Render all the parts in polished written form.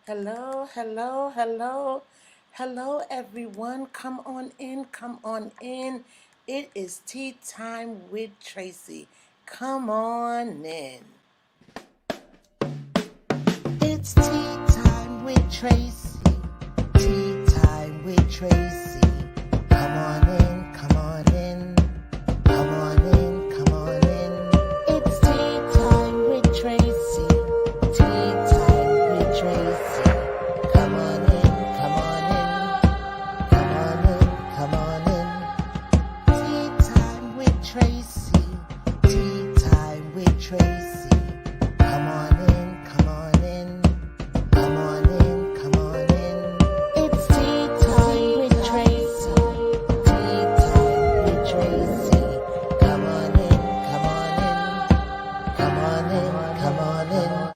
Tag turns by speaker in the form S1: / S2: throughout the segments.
S1: Hello, hello, hello, hello, everyone. Come on in, come on in. It is tea time with Tracey. Come on in. It's tea time with Tracey. Tea time with Tracey. Come on in, come on in. Come on in, come on in. It's tea time with Tracey. Tea time with Tracey. Come on in, come on in. Come on in, come on in. Tea time with Tracey. Tea time with Tracey. Come on in, come on in. Come on in, come on in. It's tea time with Tracey. Tea time with Tracey. Come on in, come on in. Come on in, come on in.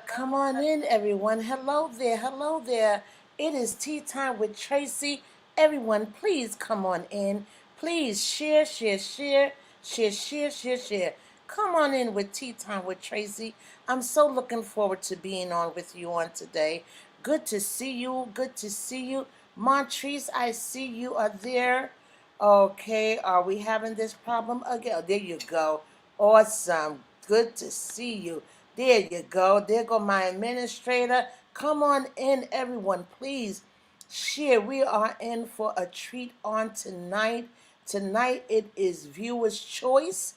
S1: Come on in, everyone. Hello there, hello there. It is tea time with Tracey. Everyone, please come on in. Please share, share, share, share, share, share, share. Come on in with tea time with Tracey. I'm so looking forward to being on with you on today. Good to see you. Good to see you. Montrese, I see you are there. Okay, are we having this problem again? Oh, there you go. Awesome. Good to see you. There you go. There go my administrator. Come on in, everyone. Please share. We are in for a treat on tonight. Tonight it is viewer's choice,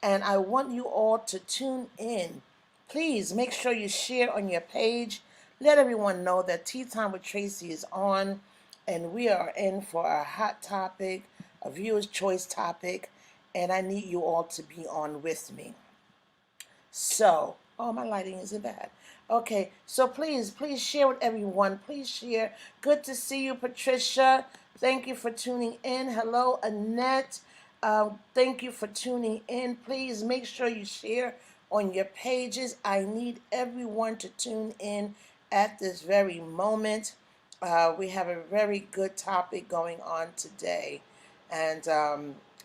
S1: and I want you all to tune in. Please make sure you share on your page. Let everyone know that Tea Time with Tracey is on, and we are in for a hot topic, a viewer's choice topic, and I need you all to be on with me. So, oh, my lighting isn't bad. Okay, so please share with everyone. Please share. Good to see you, Patricia. Thank you for tuning in. Hello, Annette. Thank you for tuning in. Please make sure you share on your pages. I need everyone to tune in at this very moment. We have a very good topic going on today, and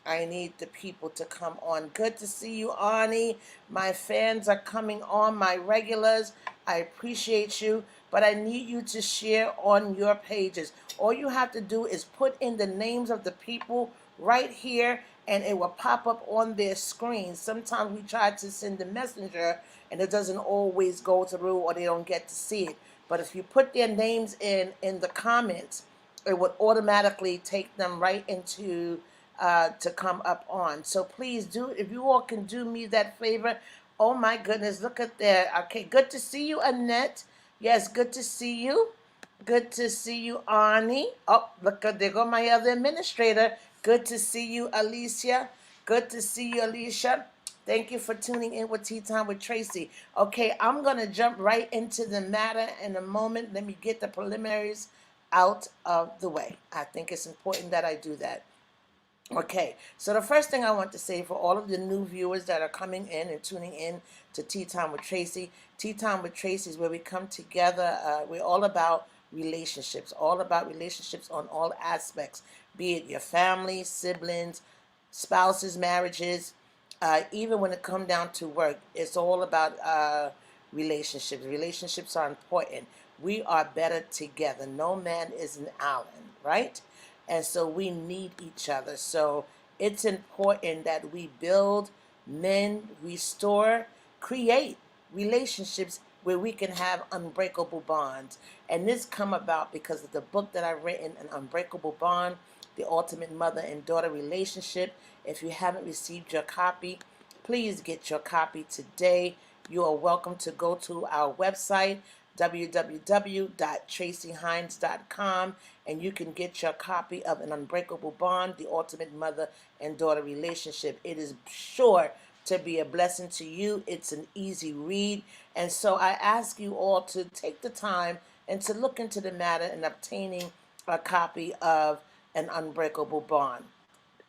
S1: I need the people to come on. Good to see you, Arnie. My fans are coming on, my regulars. I appreciate you, but I need you to share on your pages. All you have to do is put in the names of the people right here, and it will pop up on their screen. Sometimes we try to send the messenger, and it doesn't always go through, or they don't get to see it. But if you put their names in the comments, it would automatically take them right into to come up on. So please do, if you all can do me that favor. Oh my goodness, look at that. Okay, good to see you, Annette. Yes, good to see you. Good to see you, Arnie. Oh, look, there go my other administrator. Good to see you, Alicia. Good to see you, Alicia. Thank you for tuning in with Tea Time with Tracey. Okay, I'm going to jump right into the matter in a moment. Let me get the preliminaries out of the way. I think it's important that I do that. Okay, so the first thing I want to say for all of the new viewers that are coming in and tuning in to Tea Time with Tracey, Tea Time with Tracey is where we come together. We're all about relationships on all aspects, be it your family, siblings, spouses, marriages, even when it comes down to work. It's all about relationships. Relationships are important. We are better together. No man is an island, right? And so we need each other. So it's important that we build, mend, restore, create relationships where we can have unbreakable bonds. And this come about because of the book that I've written, An Unbreakable Bond, The Ultimate Mother and Daughter Relationship. If you haven't received your copy, please get your copy today. You are welcome to go to our website, www.traceyhines.com, and you can get your copy of An Unbreakable Bond, The Ultimate Mother and Daughter Relationship. It is sure to be a blessing to you. It's an easy read. And so I ask you all to take the time and to look into the matter and obtaining a copy of An Unbreakable Bond.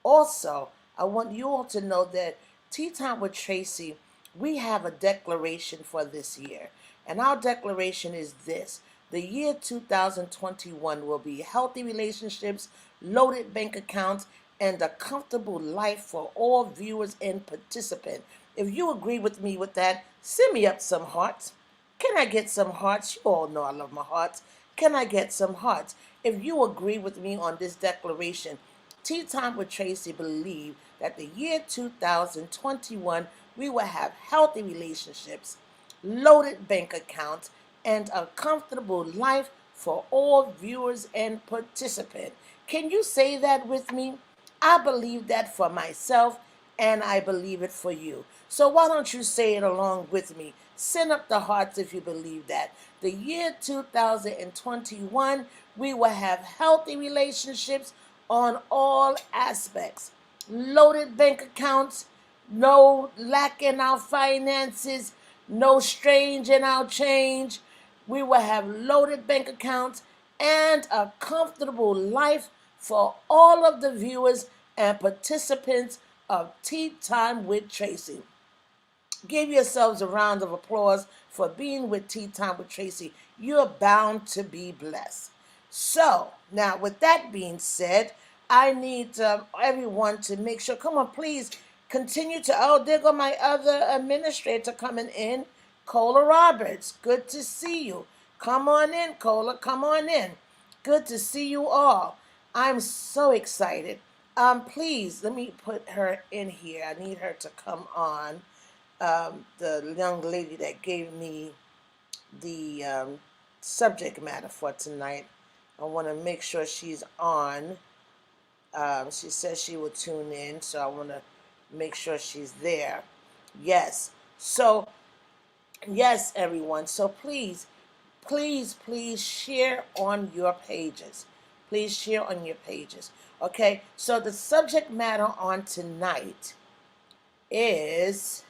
S1: Also, I want you all to know that Tea Time with Tracey, we have a declaration for this year. And our declaration is this: the year 2021 will be healthy relationships, loaded bank accounts, and a comfortable life for all viewers and participants. If you agree with me with that, send me up some hearts. can I get some hearts? You all know I love my hearts. Can I get some hearts? If you agree with me on this declaration, Tea Time with Tracey believe that the year 2021 we will have healthy relationships, loaded bank accounts, and a comfortable life for all viewers and participants. Can you say that with me? I believe that for myself, and I believe it for you. So why don't you say it along with me? Send up the hearts if you believe that. The year 2021, we will have healthy relationships on all aspects. Loaded bank accounts, no lack in our finances, no strange in our change. We will have loaded bank accounts and a comfortable life for all of the viewers and participants of Tea Time with Tracey. Give yourselves a round of applause for being with Tea Time with Tracey. You're bound to be blessed. So, now with that being said, I need everyone to make sure, come on, please continue to, oh, there go my other administrator coming in, Cola Roberts. Good to see you. Come on in, Cola, come on in. Good to see you all. I'm so excited. Please, let me put her in here. I need her to come on. The young lady that gave me the subject matter for tonight. I want to make sure she's on. She says she will tune in, so I want to make sure she's there. Yes. So, yes, everyone. So please, please, please share on your pages. Please share on your pages. Okay. So the subject matter on tonight is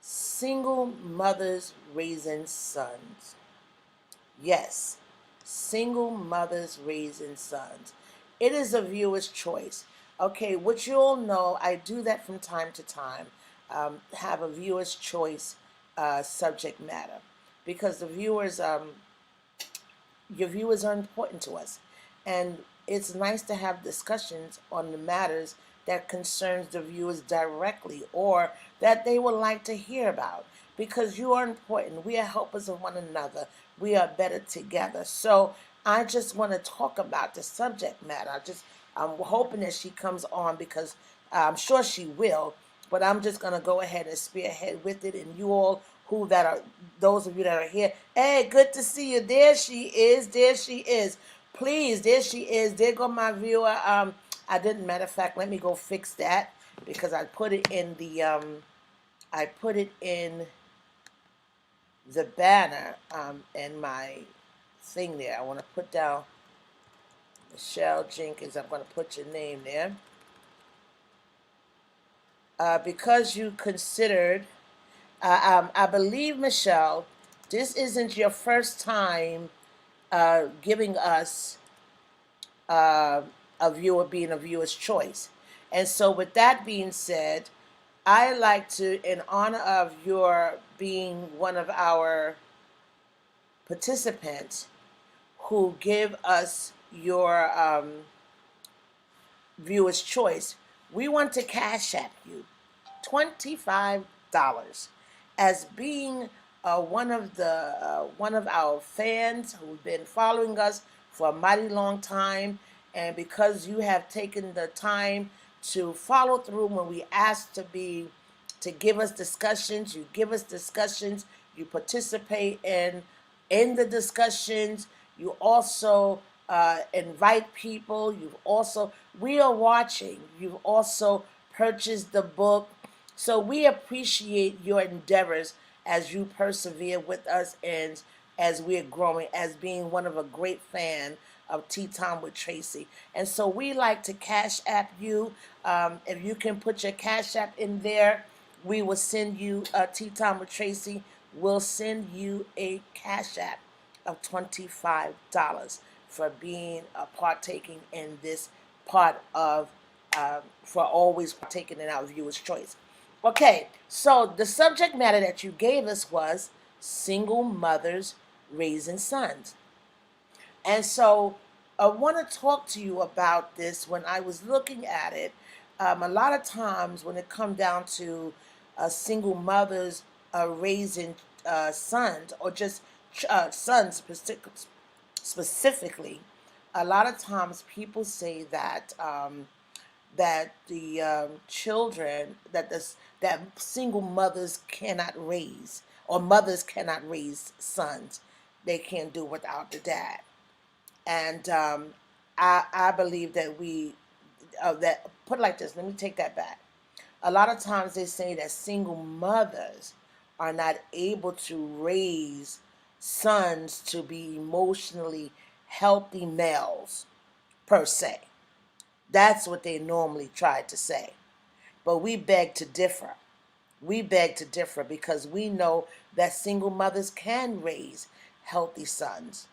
S1: single mothers raising sons. Yes, single mothers raising sons. It is a viewer's choice. Okay, which you all know, I do that from time to time. Have a viewer's choice subject matter because the viewers, your viewers are important to us, and it's nice to have discussions on the matters that concerns the viewers directly or that they would like to hear about because you are important. We are helpers of one another. We are better together. So I just want to talk about the subject matter. I'm hoping that she comes on because I'm sure she will, but I'm just going to go ahead and spearhead with it. And you all those of you that are here, hey, good to see you. There she is. There she is. Please, there she is. There go my viewer. I didn't, matter of fact, let me go fix that because I put it in the banner in my thing there. I want to put down Michelle Jenkins. I'm going to put your name there. Because you considered, I believe, Michelle, this isn't your first time giving us a viewer being a viewer's choice. And so with that being said, I like to, in honor of your being one of our participants who give us your viewer's choice, we want to cash at you $25 as being one of our fans who've been following us for a mighty long time, and because you have taken the time to follow through when we ask to give us discussions, you give us discussions, you participate in the discussions, you also invite people, we are watching, you've also purchased the book. So we appreciate your endeavors as you persevere with us and as we're growing, as being one of a great fan of Tea Time with Tracey. And so we like to cash app you. If you can put your cash app in there, we will send you Tea Time with Tracey. We'll send you a cash app of $25 for being partaking in this part of, for always partaking in our viewers' choice. Okay, so the subject matter that you gave us was single mothers raising sons. And so I want to talk to you about this. When I was looking at it, a lot of times when it comes down to single mothers raising sons, or just sons specifically, a lot of times people say that that the children that single mothers cannot raise, or mothers cannot raise sons. They can't do without the dad. And I believe that that, put it like this. Let me take that back. A lot of times they say that single mothers are not able to raise sons to be emotionally healthy males per se. That's what they normally try to say. But we beg to differ. We beg to differ because we know that single mothers can raise healthy sons.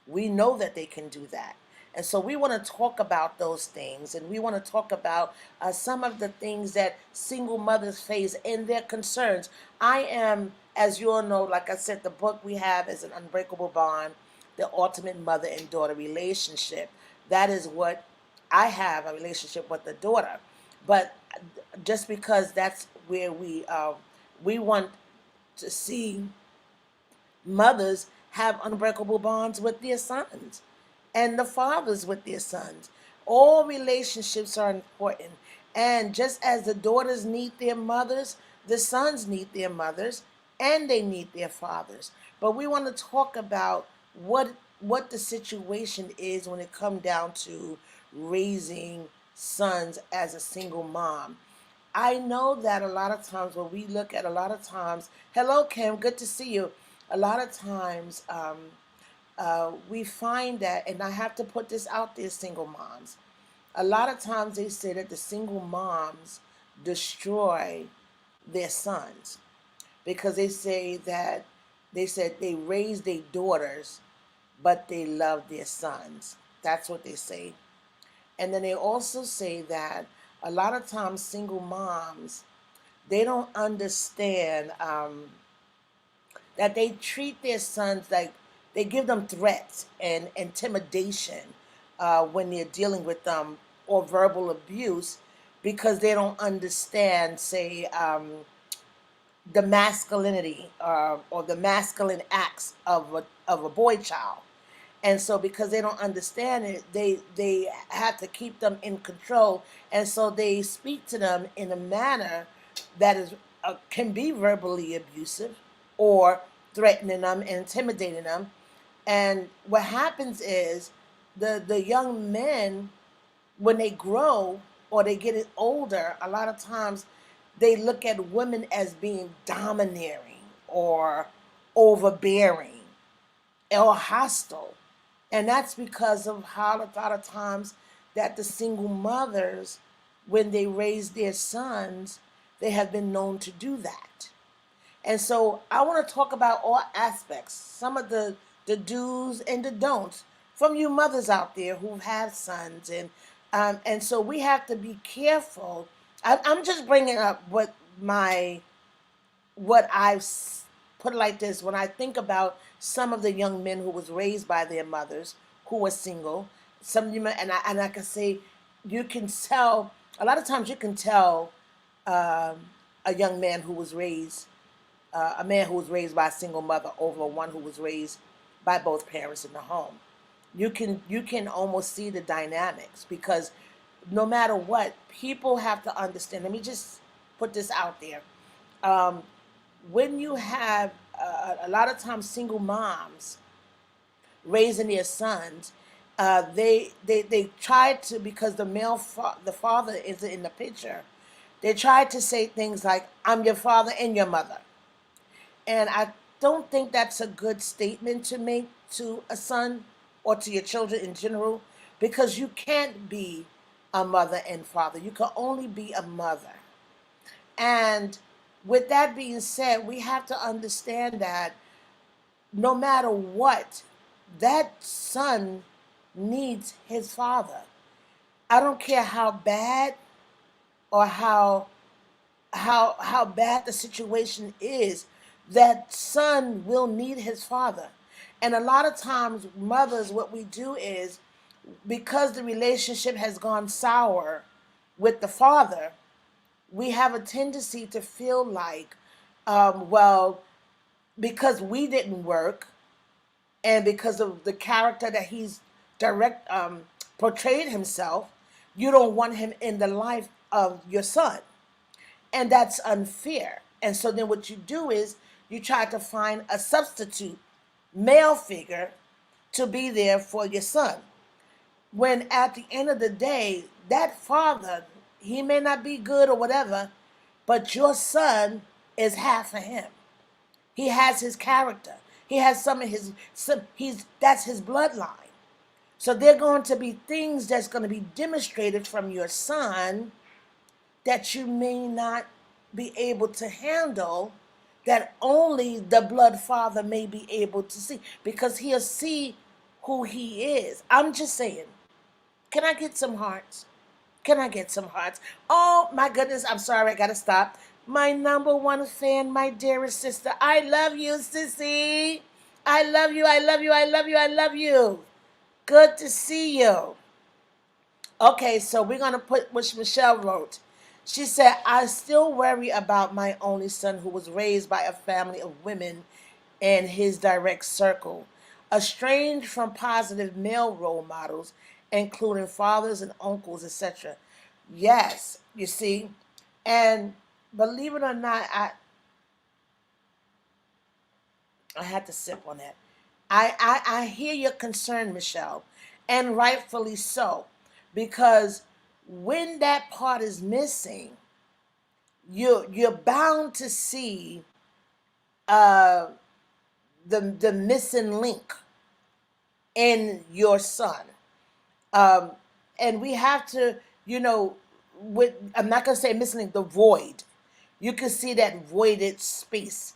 S1: We know that they can do that. And so we want to talk about those things, and we want to talk about some of the things that single mothers face and their concerns. I am, as you all know, like I said, the book we have is An Unbreakable Bond, the ultimate mother and daughter relationship. That is what I have, a relationship with the daughter. But just because that's where we want to see mothers have unbreakable bonds with their sons, and the fathers with their sons. All relationships are important. And just as the daughters need their mothers, the sons need their mothers, and they need their fathers. But we want to talk about what the situation is when it comes down to raising sons as a single mom. I know that a lot of times when we look at, a lot of times, hello Kim, good to see you. A lot of times we find that, and I have to put this out there, single moms. A lot of times they say that the single moms destroy their sons because they say that they said they raise their daughters, but they love their sons. That's what they say. And then they also say that a lot of times single moms, they don't understand that they treat their sons like, they give them threats and intimidation when they're dealing with them, or verbal abuse, because they don't understand, say, the masculinity or the masculine acts of a boy child. And so because they don't understand it, they have to keep them in control, and so they speak to them in a manner that is can be verbally abusive, or threatening them and intimidating them. And what happens is the young men, when they grow or they get older, a lot of times they look at women as being domineering or overbearing or hostile. And that's because of how a lot of times that the single mothers, when they raise their sons, they have been known to do that. And so I want to talk about all aspects, some of the do's and the don'ts from you mothers out there who have sons. And so we have to be careful. I'm just bringing up what I've put it like this. When I think about some of the young men who was raised by their mothers, who were single, some of you, and I can say, you can tell, a lot of times you can tell a young man who was raised, a man who was raised by a single mother over one who was raised by both parents in the home. You can almost see the dynamics, because no matter what, people have to understand. Let me just put this out there. Um, when you have a lot of times single moms raising their sons, they try to, because the father is in the picture, they try to say things like, I'm your father and your mother. And I don't think that's a good statement to make to a son or to your children in general, because you can't be a mother and father. You can only be a mother. And with that being said, we have to understand that no matter what, that son needs his father. I don't care how bad or how bad the situation is, that son will need his father. And a lot of times, mothers, what we do is, because the relationship has gone sour with the father, we have a tendency to feel like Well, because we didn't work, and because of the character that he's direct portrayed himself, you don't want him in the life of your son, and that's unfair. And so then what you do is you try to find a substitute male figure to be there for your son, when at the end of the day, that father, he may not be good or whatever, but your son is half of him. He has his character. He has he's that's his bloodline. So there are going to be things that's going to be demonstrated from your son that you may not be able to handle, that only the blood father may be able to see, because he'll see who he is. I'm just saying, can I get some hearts? Can I get some hearts? Oh my goodness, I'm sorry, I gotta stop. My number one fan, my dearest sister. I love you, sissy. I love you, I love you, I love you, I love you. Good to see you. Okay, so we're gonna put what Michelle wrote. She said, I still worry about my only son who was raised by a family of women in his direct circle, estranged from positive male role models, including fathers and uncles, etc. Yes, you see, and believe it or not, I had to sip on that. I hear your concern, Michelle, and rightfully so, because when that part is missing, you're bound to see uh, the missing link in your son. Um, and we have to, you know, with I'm not gonna say missing the void. You can see that voided space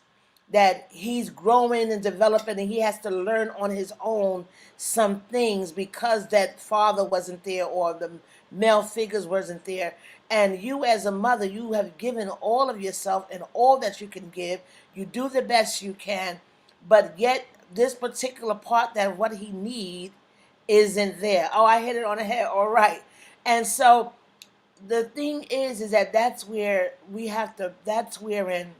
S1: that he's growing and developing, and he has to learn on his own some things because that father wasn't there or the male figures wasn't there. And you, as a mother, you have given all of yourself and all that you can give. You do the best you can, but yet this particular part that what he need isn't there. Oh, I hit it on the head. All right. And so the thing is that that's where we have to, that's wherein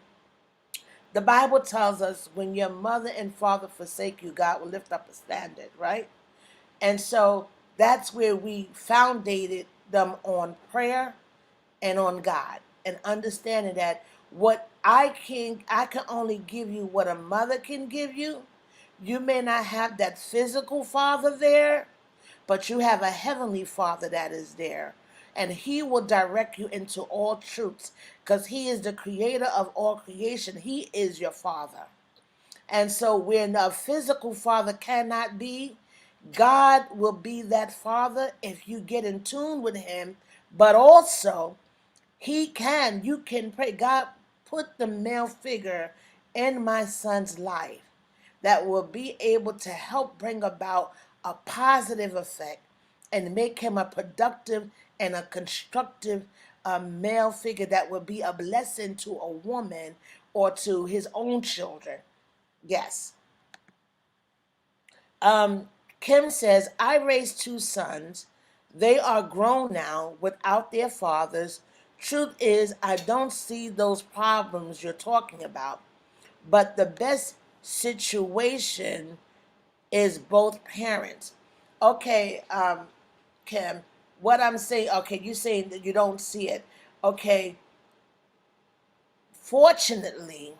S1: the Bible tells us when your mother and father forsake you, God will lift up a standard, right? And so that's where we foundated them on prayer and on God, and understanding that what I can only give you what a mother can give you. You may not have that physical father there, but you have a heavenly father that is there, and he will direct you into all truths, because he is the creator of all creation. He is your father. And so when a physical father cannot be, God will be that father if you get in tune with him. But also, you can pray, God, put the male figure in my son's life that will be able to help bring about a positive effect and make him a productive and a constructive male figure that will be a blessing to a woman or to his own children. Yes. Um, Kim says, I raised two sons. They are grown now without their fathers. Truth is, I don't see those problems you're talking about. But the best situation is both parents. Okay, Kim, what I'm saying, okay, you saying that you don't see it. Okay, fortunately,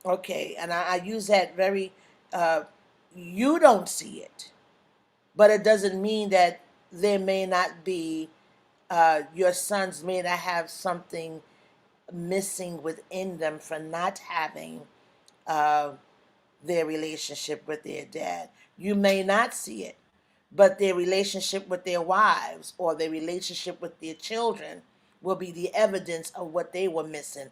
S1: okay, and I use that very, uh, you don't see it, but it doesn't mean that there may not be, your sons may not have something missing within them for not having uh, their relationship with their dad. You may not see it, but their relationship with their wives or their relationship with their children will be the evidence of what they were missing.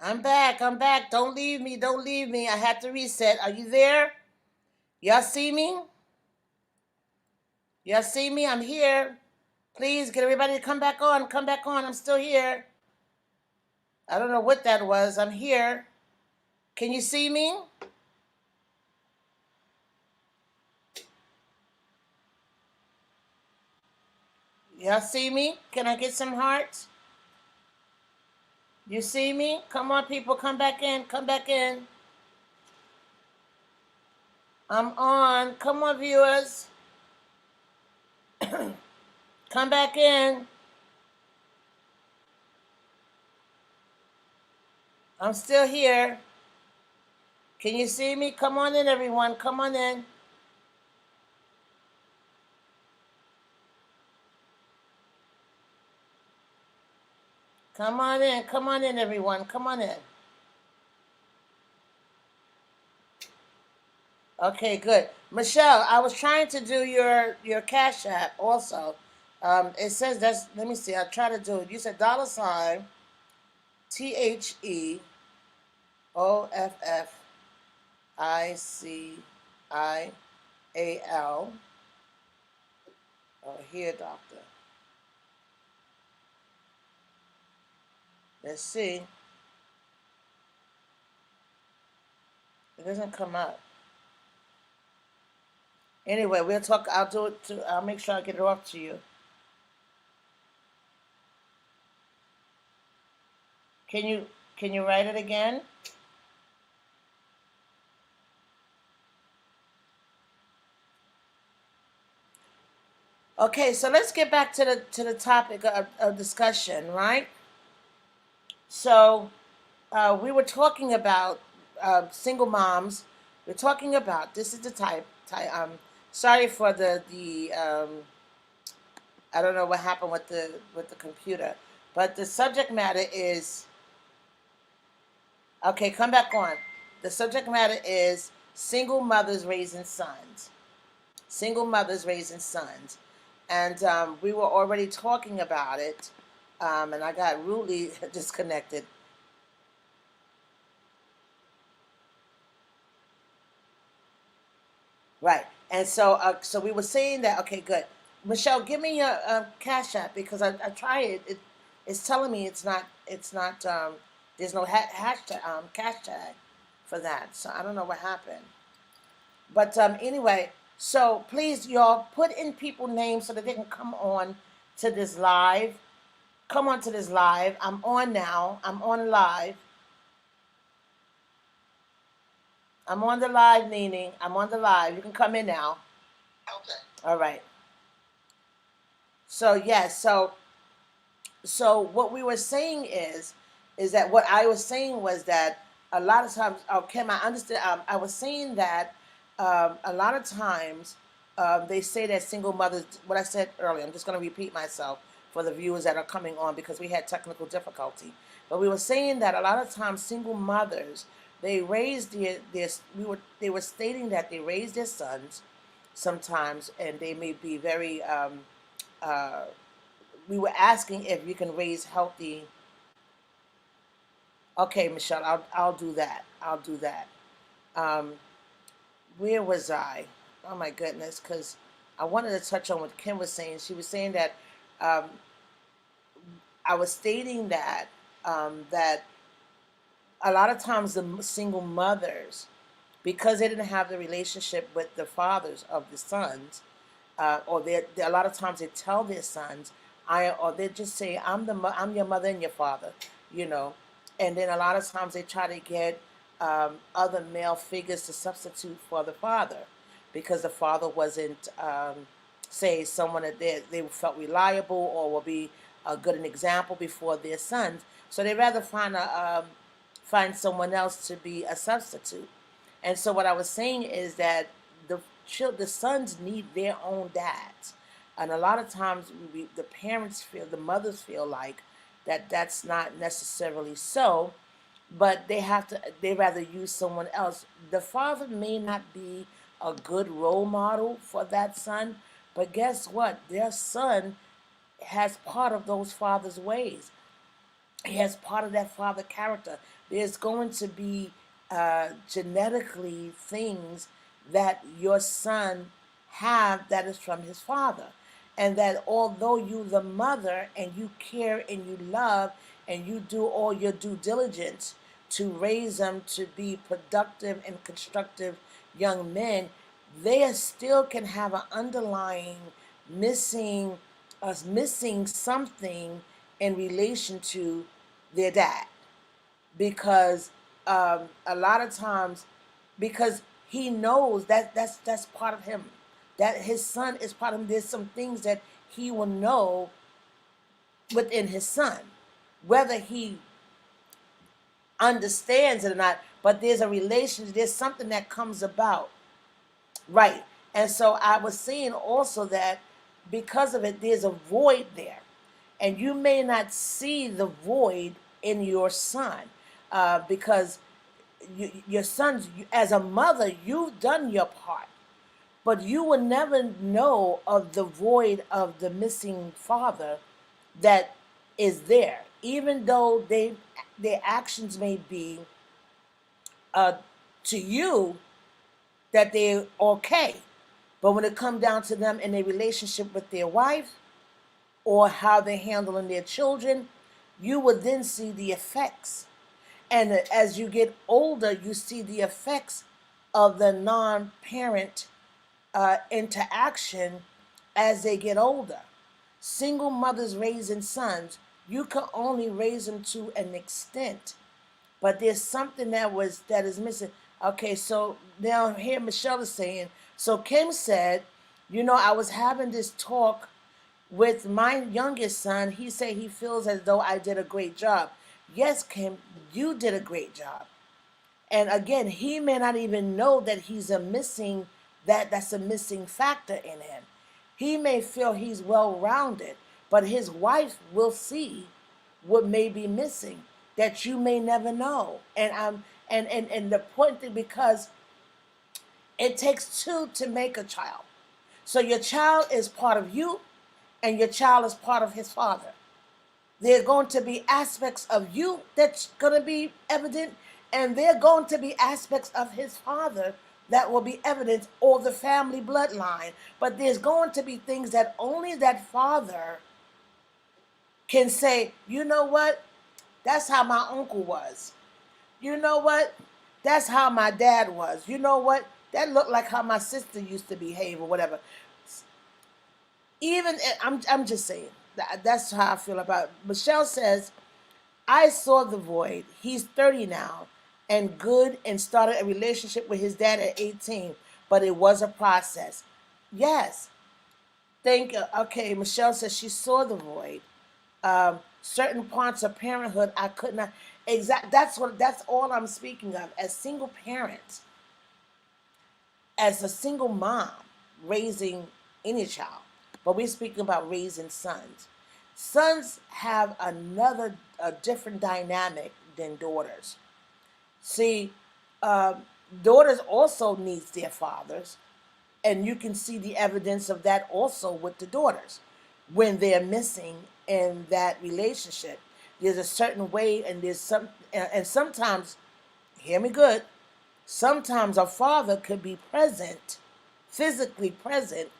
S1: I'm back. I'm back. Don't leave me. Don't leave me. I had to reset. Are you there? Y'all see me? Y'all see me? I'm here. Please get everybody to come back on. Come back on. I'm still here. I don't know what that was. I'm here. Can you see me? Y'all see me? Can I get some hearts? You see me? Come on, people. Come back in. Come back in. I'm on. Come on, viewers. Come back in. I'm still here. Can you see me? Come on in, everyone. Come on in. Come on in. Come on in, everyone. Come on in. Okay, good. Michelle, I was trying to do your Cash App also. It says that's. Let me see. I'll try to do it. You said $ THEOFFICIAL. Oh, here, doctor. Let's see. It doesn't come up. Anyway, we'll talk. I'll do it. I'll make sure I get it off to you. Can you write it again? Okay, so let's get back to the topic of discussion, right? So we were talking about single moms. We're talking about this is the type. Sorry for the I don't know what happened with the computer, but the subject matter is okay. Come back on. The subject matter is single mothers raising sons. Single mothers raising sons, and we were already talking about it, and I got rudely disconnected. Right. And so we were saying that. Okay, good. Michelle, give me your Cash App because I try it. It's telling me it's not. It's not. There's no hashtag cash tag for that. So I don't know what happened. But anyway, so please, y'all, put in people names so that they can come on to this live. Come on to this live. I'm on now. I'm on live. I'm on the live, Nene. I'm on the live. You can come in now. Okay. All right. So yes, so what we were saying is that what I was saying was that a lot of times, oh, Kim, I understand. I was saying that a lot of times they say that single mothers. What I said earlier, I'm just going to repeat myself for the viewers that are coming on because we had technical difficulty. But we were saying that a lot of times single mothers they raise their they were stating that they raise their sons sometimes, and they may be very uh, we were asking if you can raise healthy. Okay, Michelle, I'll do that. I'll do that. Um, where was I? Oh my goodness, because I wanted to touch on what Kim was saying. She was saying that um, I was stating that that a lot of times the single mothers, because they didn't have the relationship with the fathers of the sons, or they a lot of times they tell their sons, or they just say, I'm your mother and your father, you know, and then a lot of times they try to get other male figures to substitute for the father, because the father wasn't, say, someone that they felt reliable or will be a good an example before their sons. So they rather find someone else to be a substitute. And so what I was saying is that the sons need their own dads, and a lot of times the parents feel, the mothers feel like that's not necessarily so, but they rather use someone else. The father may not be a good role model for that son, but guess what? Their son has part of those father's ways. He has part of that father character. there's going to be genetically things that your son have that is from his father. And that although you the mother and you care and you love and you do all your due diligence to raise them to be productive and constructive young men, they still can have an underlying missing missing something in relation to their dad, because a lot of times, because he knows that that's part of him, that his son is part of him. There's some things that he will know within his son, whether he understands it or not, but there's a relationship, there's something that comes about, right? And so I was saying also that because of it, there's a void there, and you may not see the void in your son, because your sons, as a mother, you've done your part, but you will never know of the void of the missing father that is there, even though their actions may be uh, to you that they're okay, but when it comes down to them in a relationship with their wife or how they're handling their children, you will then see the effects. And as you get older, you see the effects of the non-parent interaction as they get older. Single mothers raising sons, you can only raise them to an extent, but there's something that is missing. Okay, so now here Michelle is saying, so Kim said, I was having this talk with my youngest son. He said he feels as though I did a great job. Yes, Kim, you did a great job. And again, he may not even know that he's that's a missing factor in him. He may feel he's well rounded, but his wife will see what may be missing that you may never know. And the point thing, because it takes two to make a child. So your child is part of you, and your child is part of his father. There are going to be aspects of you that's going to be evident, and there are going to be aspects of his father that will be evident, or the family bloodline. But there's going to be things that only that father can say, you know what? That's how my uncle was. You know what? That's how my dad was. You know what? That looked like how my sister used to behave or whatever. Even, I'm just saying, that's how I feel about it. Michelle says, I saw the void. He's 30 now and good, and started a relationship with his dad at 18, but it was a process. Yes. Thank you. Okay, Michelle says she saw the void. Certain parts of parenthood I could not that's all I'm speaking of. As single parents, as a single mom raising any child, but we're speaking about raising sons. Sons have a different dynamic than daughters. See, daughters also needs their fathers, and you can see the evidence of that also with the daughters when they're missing in that relationship. There's a certain way, and and sometimes, hear me good, sometimes a father could be present, physically present,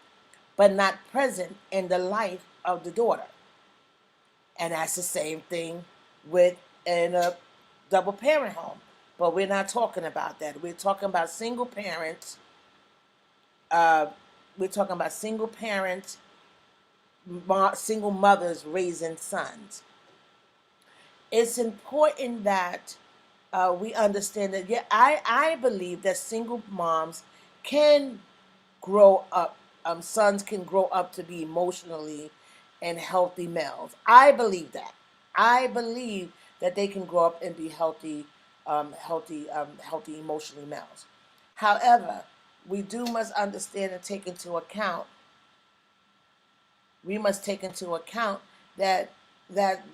S1: but not present in the life of the daughter. And that's the same thing with in a double parent home. But we're not talking about that. We're talking about single parents. We're talking about single parents, single mothers raising sons. It's important that we understand that. Yeah, I believe that single moms can grow up. Sons can grow up to be emotionally and healthy males. I believe that. I believe that they can grow up and be healthy emotionally males. However, we must understand and take into account. We must take into account that that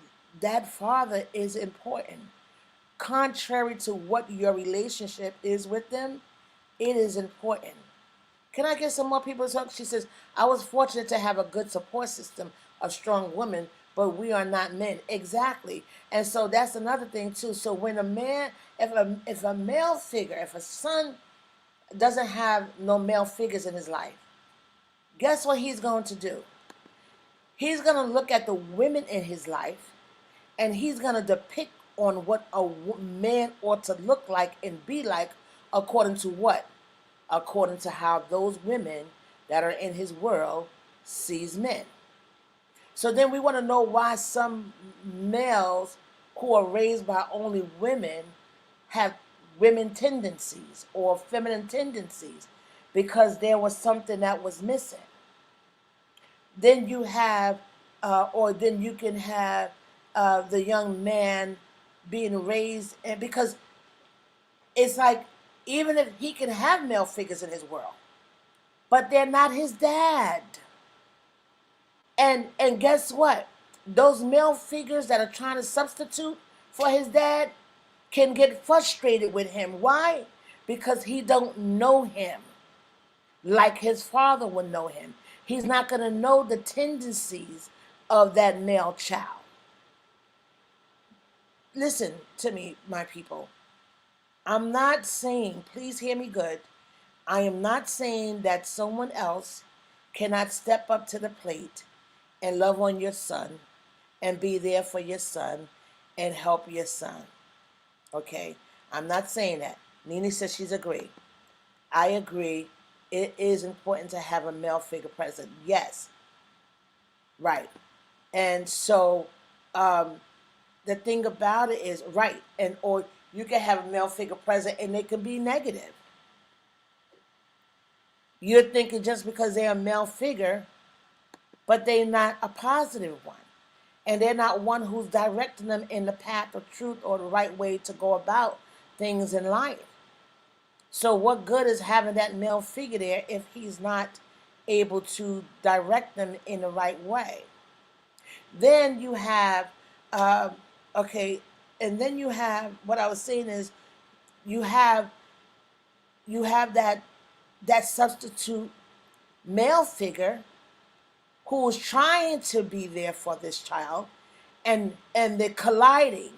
S1: that father is important. Contrary to what your relationship is with them, it is important. Can I get some more people to talk? She says, I was fortunate to have a good support system of strong women, but we are not men. Exactly. And so that's another thing too. So when a man, if a male figure, if a son doesn't have no male figures in his life, guess what he's going to do? He's going to look at the women in his life, and he's going to depict on what a man ought to look like and be like, according to what? According to how those women that are in his world sees men. So then we want to know why some males who are raised by only women have women tendencies or feminine tendencies, because there was something that was missing. Then you have, or then you can have the young man being raised, and because it's like, even if he can have male figures in his world, but they're not his dad. And guess what? Those male figures that are trying to substitute for his dad can get frustrated with him. Why? Because he don't know him like his father would know him. He's not going to know the tendencies of that male child. Listen to me, my people. I'm not saying, please hear me good, I am not saying that someone else cannot step up to the plate and love on your son and be there for your son and help your son. Okay? I'm not saying that. Nene says she's agreed. I agree. It is important to have a male figure present. Yes. Right. And so the thing about it is, right, and or you can have a male figure present and they can be negative. You're thinking just because they're a male figure, but they're not a positive one. And they're not one who's directing them in the path of truth or the right way to go about things in life. So what good is having that male figure there if he's not able to direct them in the right way? Then you have, okay, and then you have, what I was saying is, you have that substitute male figure who is trying to be there for this child, and they're colliding.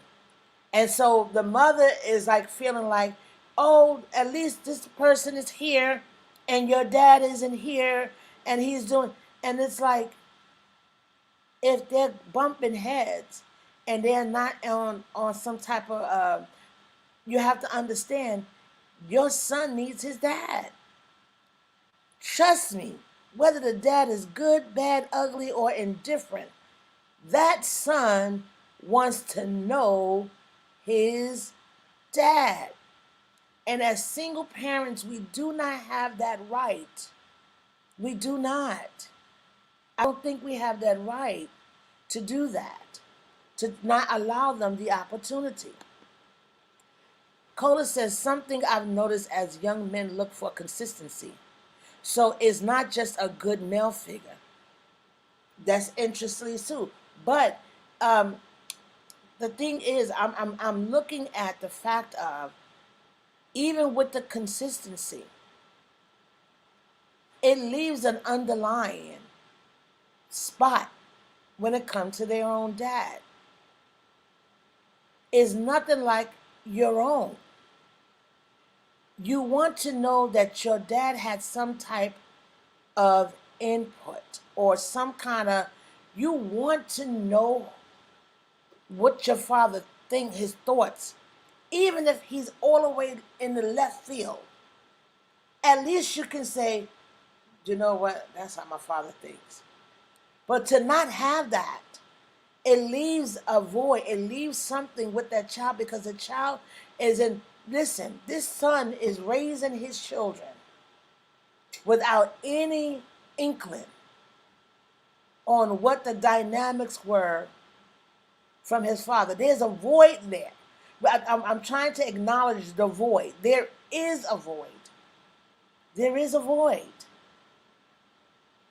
S1: And so the mother is like feeling like, oh, at least this person is here and your dad isn't here and he's doing, and it's like, if they're bumping heads and they're not on some type of you have to understand, your son needs his dad. Trust me, whether the dad is good, bad, ugly, or indifferent, that son wants to know his dad. And as single parents, we do not have that right. We do not. I don't think we have that right to do that, to not allow them the opportunity. Cola says, something I've noticed as young men look for consistency. So it's not just a good male figure. That's interesting too. But the thing is, I'm looking at the fact of, even with the consistency, it leaves an underlying spot when it comes to their own dad. It's nothing like your own. You want to know that your dad had some type of input or some kind of, you want to know what your father thinks, his thoughts, even if he's all the way in the left field. At least you can say, you know what, that's how my father thinks. But to not have that, it leaves a void. It leaves something with that child, because the child is in, listen, this son is raising his children without any inkling on what the dynamics were from his father. There's a void there. I'm trying to acknowledge the void. There is a void. There is a void.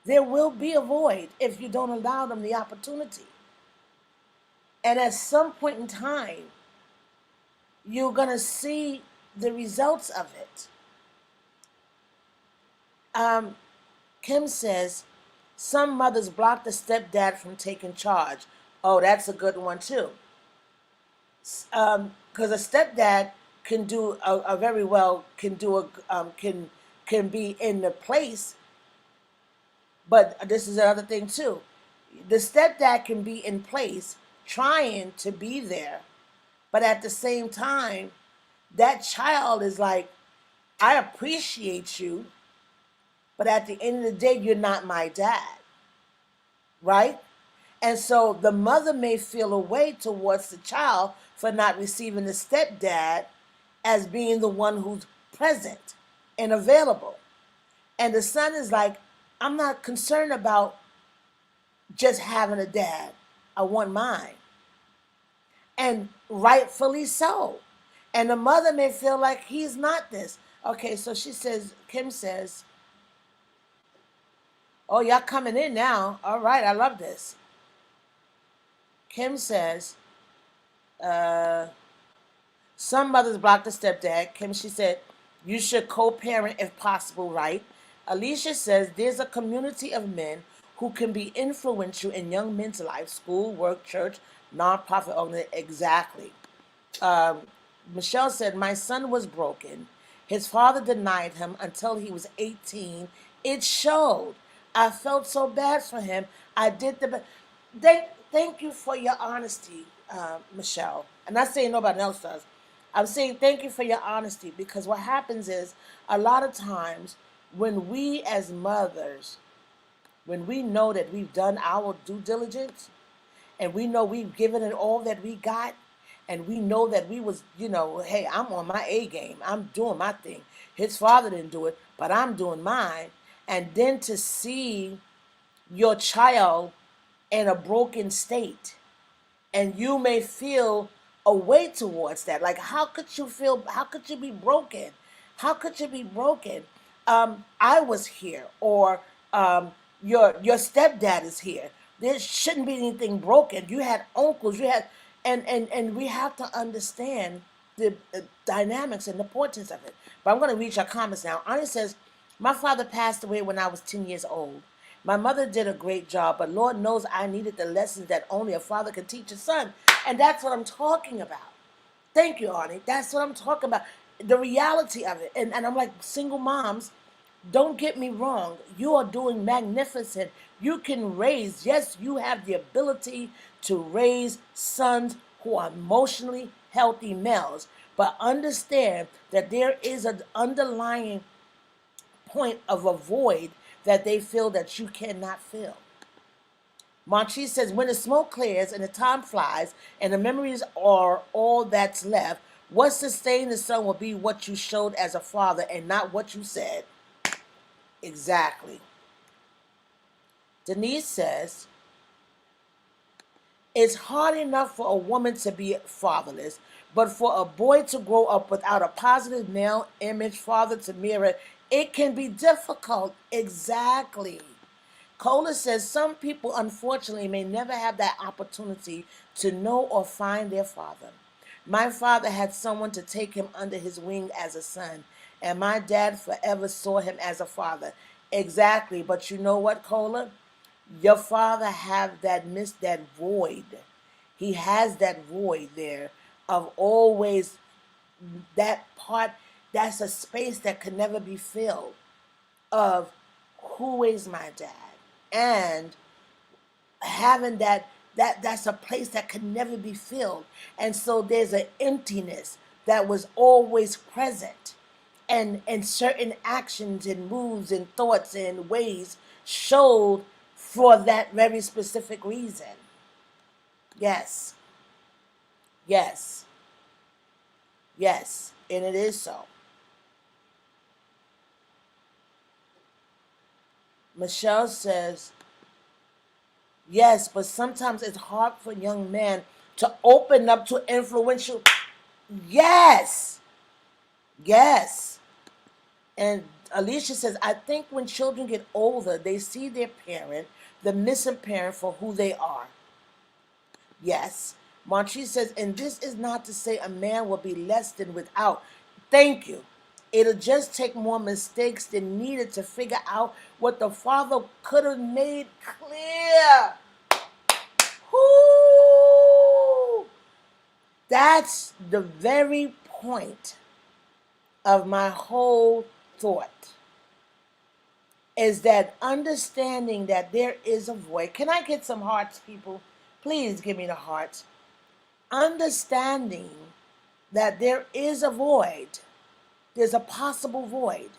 S1: There will be a void if you don't allow them the opportunity. And at some point in time, you're going to see the results of it. Kim says, some mothers block the stepdad from taking charge. Oh, that's a good one too. Because a stepdad can do a very well can do a can be in the place, but this is another thing too. The stepdad can be in place trying to be there, but at the same time, that child is like, I appreciate you, but at the end of the day, you're not my dad, right? And so the mother may feel a way towards the child for not receiving the stepdad as being the one who's present and available. And the son is like, I'm not concerned about just having a dad. I want mine. And rightfully so. And the mother may feel like he's not this. Okay, so she says, Kim says, oh, y'all coming in now. All right, I love this. Kim says, uh, some mothers block the stepdad. Kim, she said, you should co-parent if possible, right? Alicia says, there's a community of men who can be influential in young men's life, school, work, church, nonprofit organization. Exactly. Um, Michelle said, my son was broken. His father denied him until he was 18. It showed. I felt so bad for him. I did the best. Thank you for your honesty, Michelle. I'm not saying nobody else does. I'm saying thank you for your honesty, because what happens is a lot of times when we as mothers, when we know that we've done our due diligence, and we know we've given it all that we got, and we know that we was, hey, I'm on my A game, I'm doing my thing. His father didn't do it, but I'm doing mine. And then to see your child in a broken state, and you may feel a way towards that, like, how could you be broken, how could you be broken? I was here, or your stepdad is here. There shouldn't be anything broken. You had uncles, you had, and we have to understand the dynamics and the importance of it. But I'm going to read your comments now. Ani says, my father passed away when I was 10 years old. My mother did a great job, but Lord knows I needed the lessons that only a father can teach a son. And that's what I'm talking about. Thank you, Arnie. That's what I'm talking about. The reality of it. And I'm like, single moms, don't get me wrong. You are doing magnificent. You can raise, yes, you have the ability to raise sons who are emotionally healthy males. But understand that there is an underlying point of a void that they feel that you cannot fill. Monchi says, when the smoke clears and the time flies and the memories are all that's left, what sustains the son will be what you showed as a father and not what you said. Exactly. Denise says, it's hard enough for a woman to be fatherless, but for a boy to grow up without a positive male image father to mirror, it can be difficult. Exactly. Cola says some people, unfortunately, may never have that opportunity to know or find their father. My father had someone to take him under his wing as a son, and my dad forever saw him as a father. Exactly, but you know what, Cola? Your father have that void. He has that void there of always that part. That's a space that could never be filled. Of who is my dad, and having that's a place that could never be filled. And so there's an emptiness that was always present, and certain actions and moves and thoughts and ways showed for that very specific reason. Yes, yes, yes, and it is so. Michelle says, yes, but sometimes it's hard for young men to open up to influential. Yes, yes. And Alicia says, I think when children get older, they see their parent, the missing parent, for who they are. Yes. Montrese says, and this is not to say a man will be less than without. Thank you. It'll just take more mistakes than needed to figure out what the father could have made clear. Whoo! That's the very point of my whole thought, is that understanding that there is a void. Can I get some hearts, people? Please give me the hearts. Understanding that there is a void, there's a possible void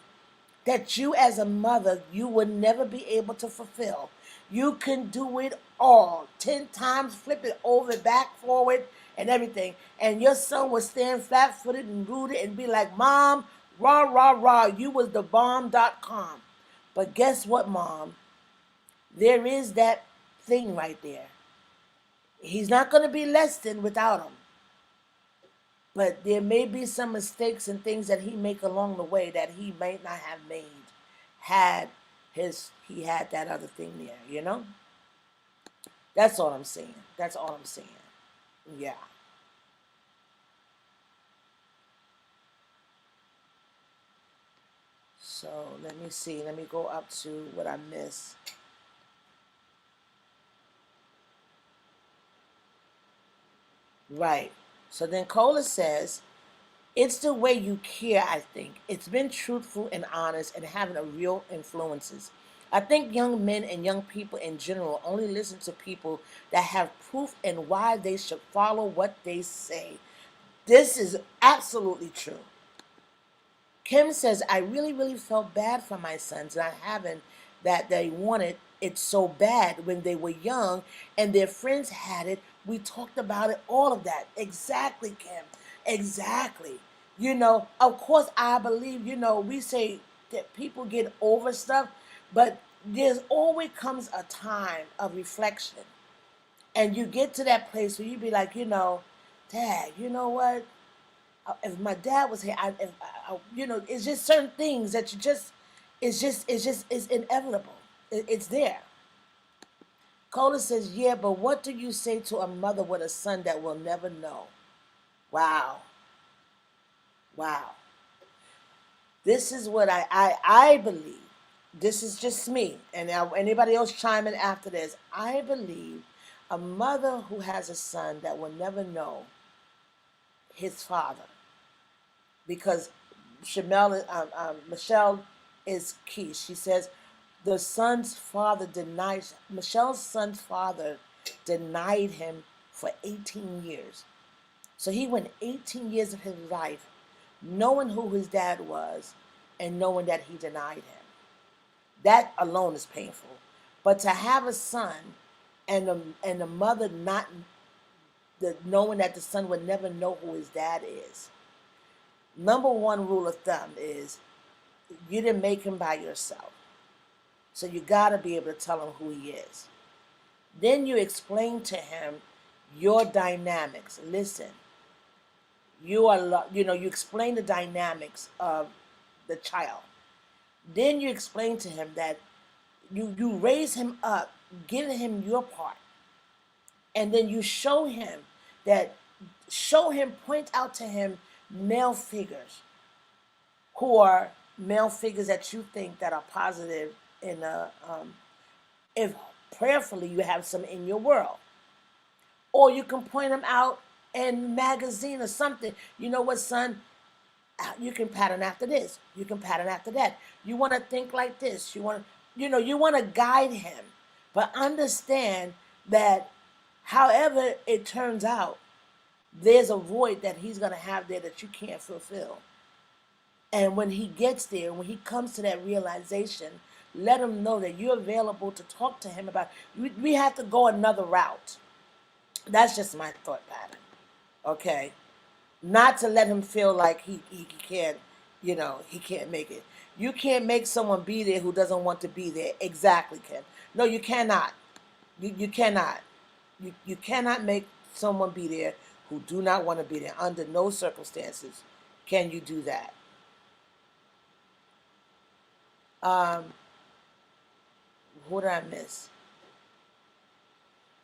S1: that you as a mother, you would never be able to fulfill. You can do it all 10 times, flip it over, back, forward, and everything. And your son will stand flat-footed and rooted and be like, Mom, rah, rah, rah, you was the bomb.com. But guess what, Mom? There is that thing right there. He's not going to be less than without him. But there may be some mistakes and things that he make along the way that he might not have made had he had that other thing there, you know? That's all I'm saying. That's all I'm saying. Yeah. So let me see. Let me go up to what I missed. Right. So then Cola says, it's the way you care, I think. It's been truthful and honest and having a real influences. I think young men and young people in general only listen to people that have proof and why they should follow what they say. This is absolutely true. Kim says, I really, really felt bad for my sons not having that they wanted it so bad when they were young and their friends had it. We talked about it, all of that. Exactly, Kim. Exactly. Of course, I believe, we say that people get over stuff, but there's always comes a time of reflection. And you get to that place where you be like, Dad, you know what? If my dad was here, it's just certain things that it's inevitable. It's there. Cola says, yeah, but what do you say to a mother with a son that will never know? Wow. Wow. This is what I believe. This is just me. And now anybody else chime in after this. I believe a mother who has a son that will never know his father, because Michelle is key. She says Michelle's son's father denied him for 18 years. So he went 18 years of his life knowing who his dad was and knowing that he denied him. That alone is painful. But to have a son and the mother not knowing that the son would never know who his dad is. Number one rule of thumb is you didn't make him by yourself. So you got to be able to tell him who he is. Then you explain to him your dynamics. Listen, you explain the dynamics of the child. Then you explain to him that you raise him up, give him your part. And then you point out to him male figures who are male figures that you think that are positive if prayerfully you have some in your world. Or you can point them out in magazine or something. You know what, son? You can pattern after this. You can pattern after that. You want to think like this. You want to guide him. But understand that however it turns out, there's a void that he's going to have there that you can't fulfill. And when he gets there, when he comes to that realization, let him know that you're available to talk to him about. We have to go another route. That's just my thought pattern. Okay? Not to let him feel like he can't, he can't make it. You can't make someone be there who doesn't want to be there. Exactly, Ken. No, you cannot. You cannot. You cannot make someone be there who do not want to be there. Under no circumstances can you do that. What did I miss?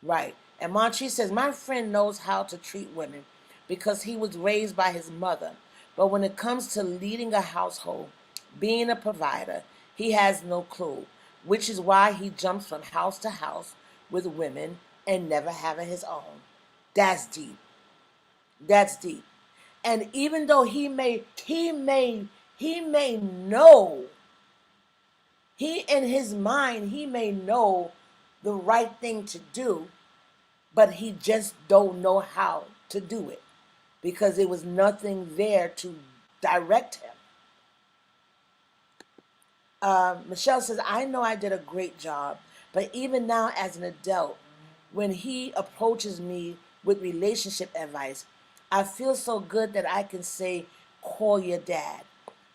S1: Right. And Monchi says, my friend knows how to treat women because he was raised by his mother. But when it comes to leading a household, being a provider, he has no clue, which is why he jumps from house to house with women and never having his own. That's deep. That's deep. And even though he may know, he in his mind, he may know the right thing to do, but he just don't know how to do it because there was nothing there to direct him. Michelle says, I know I did a great job, but even now as an adult, when he approaches me with relationship advice, I feel so good that I can say, call your dad.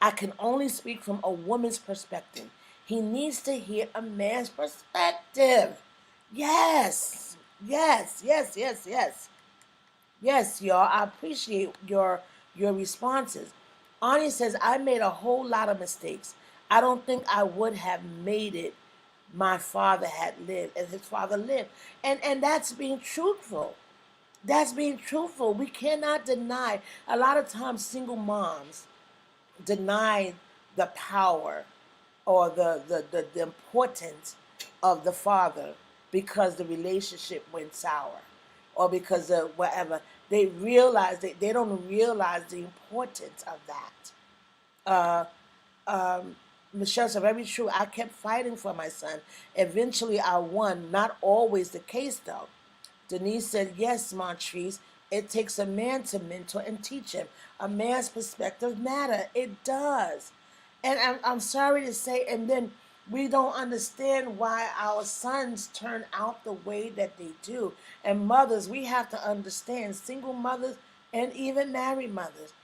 S1: I can only speak from a woman's perspective. He needs to hear a man's perspective. Yes, yes, yes, yes, yes. Yes, y'all. I appreciate your responses. Ani says, I made a whole lot of mistakes. I don't think I would have made it my father had lived as his father lived. And that's being truthful. That's being truthful. We cannot deny. A lot of times single moms deny the power or the importance of the father because the relationship went sour or because of whatever. They don't realize the importance of that. Michelle said, very true. I kept fighting for my son. Eventually I won. Not always the case though. Denise said, yes, Montrese, it takes a man to mentor and teach him. A man's perspective matter. It does. And I'm sorry to say, and then we don't understand why our sons turn out the way that they do. And mothers, we have to understand, single mothers and even married mothers.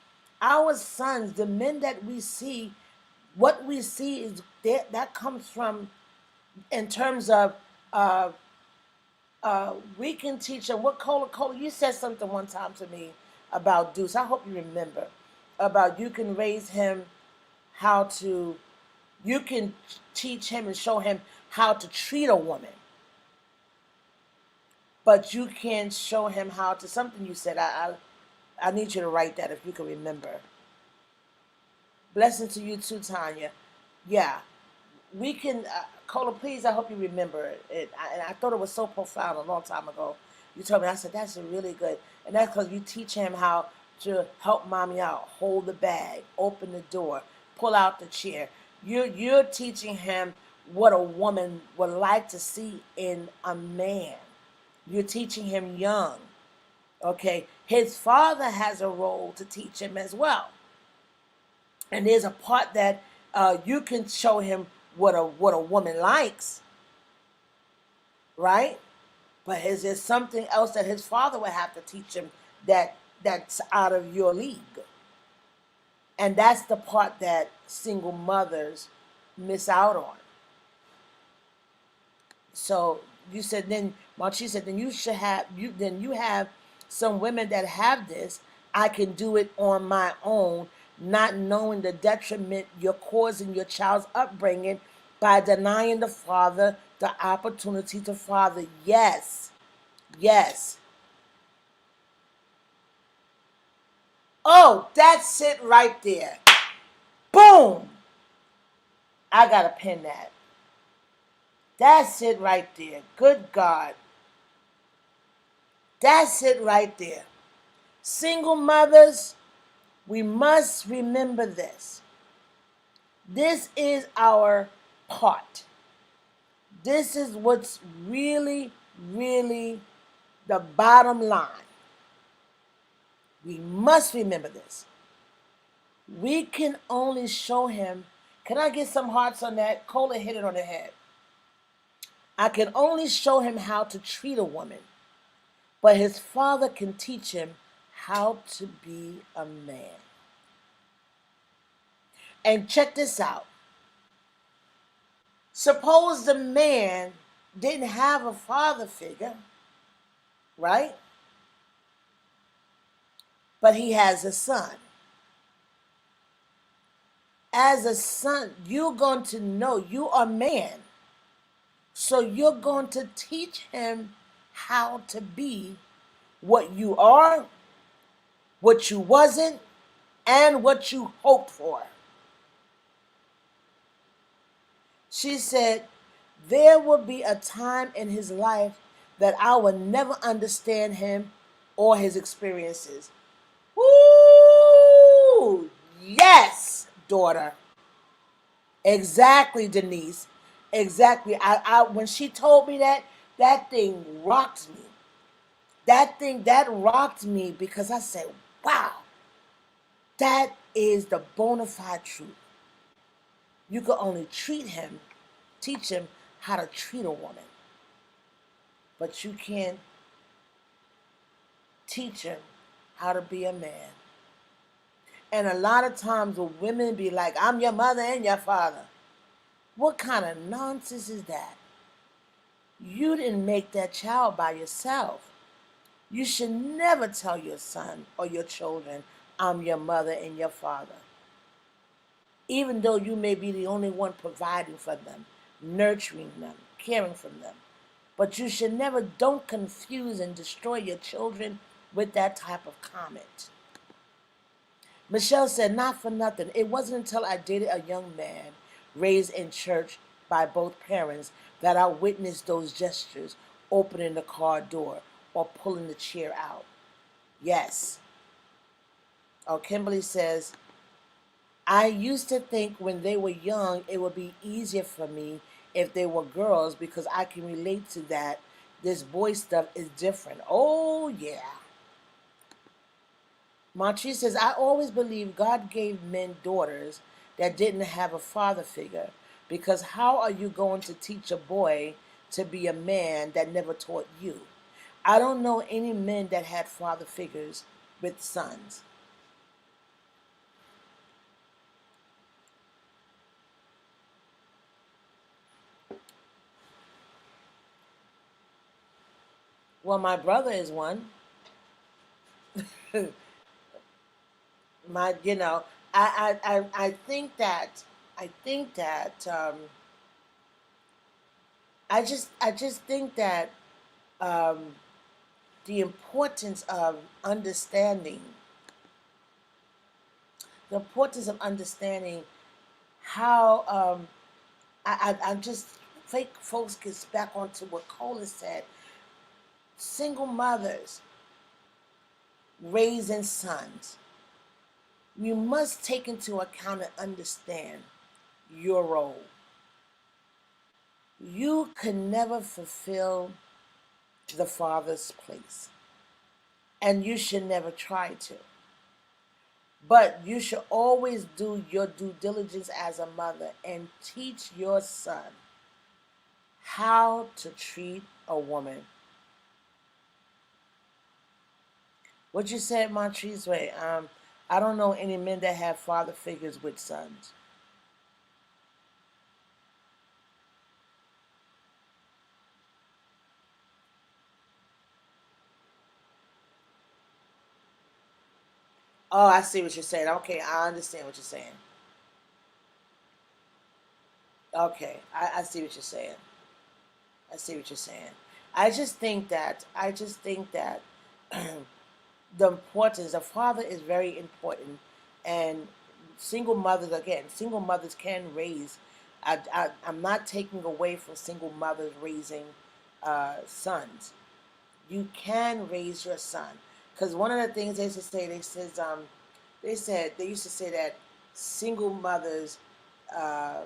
S1: Our sons, the men that we see, what we see is that comes from, in terms of uh, we can teach them what Cola, you said something one time to me about Deuce. I hope you remember about you can raise him how to, you can teach him and show him how to treat a woman, but you can't show him how to, something you said. I need you to write that if you can remember. Blessing to you too, Tanya. Yeah, we can, Cola, please, I hope you remember it. And I thought it was so profound a long time ago. You told me, I said, that's really good. And that's because you teach him how to help mommy out, hold the bag, open the door, pull out the chair. You're teaching him what a woman would like to see in a man. You're teaching him young. Okay, his father has a role to teach him as well. And there's a part that you can show him what a woman likes, right? But is there something else that his father would have to teach him that's out of your league? And that's the part that single mothers miss out on. So you said then, Marchi said, then you have some women that have this. I can do it on my own, not knowing the detriment you're causing your child's upbringing by denying the father the opportunity to father. Yes, yes. Oh, that's it right there. Boom. I gotta pin that. That's it right there. Good God. That's it right there. Single mothers, we must remember this. This is our part. This is what's really, really the bottom line. We must remember this. We can only show him. Can I get some hearts on that? Cola hit it on the head. I can only show him how to treat a woman, but his father can teach him how to be a man. And check this out. Suppose the man didn't have a father figure, right? But he has a son. As a son, you're going to know you are a man. So you're going to teach him how to be what you are, what you wasn't, and what you hoped for. She said, there will be a time in his life that I will never understand him or his experiences. Ooh, yes, daughter. Exactly, Denise. Exactly. I when she told me that, that thing rocked me. That rocked me because I said, wow, that is the bona fide truth. You can only teach him how to treat a woman, but you can't teach him how to be a man. And a lot of times the women be like, I'm your mother and your father. What kind of nonsense is that? You didn't make that child by yourself. You should never tell your son or your children, I'm your mother and your father. Even though you may be the only one providing for them, nurturing them, caring for them. But you should never, don't confuse and destroy your children with that type of comment. Michelle said, not for nothing. It wasn't until I dated a young man raised in church by both parents that I witnessed those gestures, opening the car door or pulling the chair out. Yes. Oh, Kimberly says, I used to think when they were young, it would be easier for me if they were girls because I can relate to that. This boy stuff is different. Oh, yeah. Montrese says, I always believe God gave men daughters that didn't have a father figure because how are you going to teach a boy to be a man that never taught you? I don't know any men that had father figures with sons. Well, my brother is one. You know, I think that, I think that, I just think that um, the importance of understanding, the importance of understanding how, I'm just, fake folks gets back onto what Cola said. Single mothers raising sons, you must take into account and understand your role. You can never fulfill the father's place, and you should never try to. But you should always do your due diligence as a mother and teach your son how to treat a woman. What you said, Montrese, way. I don't know any men that have father figures with sons. Oh, I see what you're saying. Okay, I understand what you're saying. Okay, I see what you're saying. I see what you're saying. I just think that the importance, the father is very important. And single mothers, again, single mothers can raise. I'm not taking away from single mothers raising sons. You can raise your son. Because one of the things they used to say, they used to say that single mothers uh,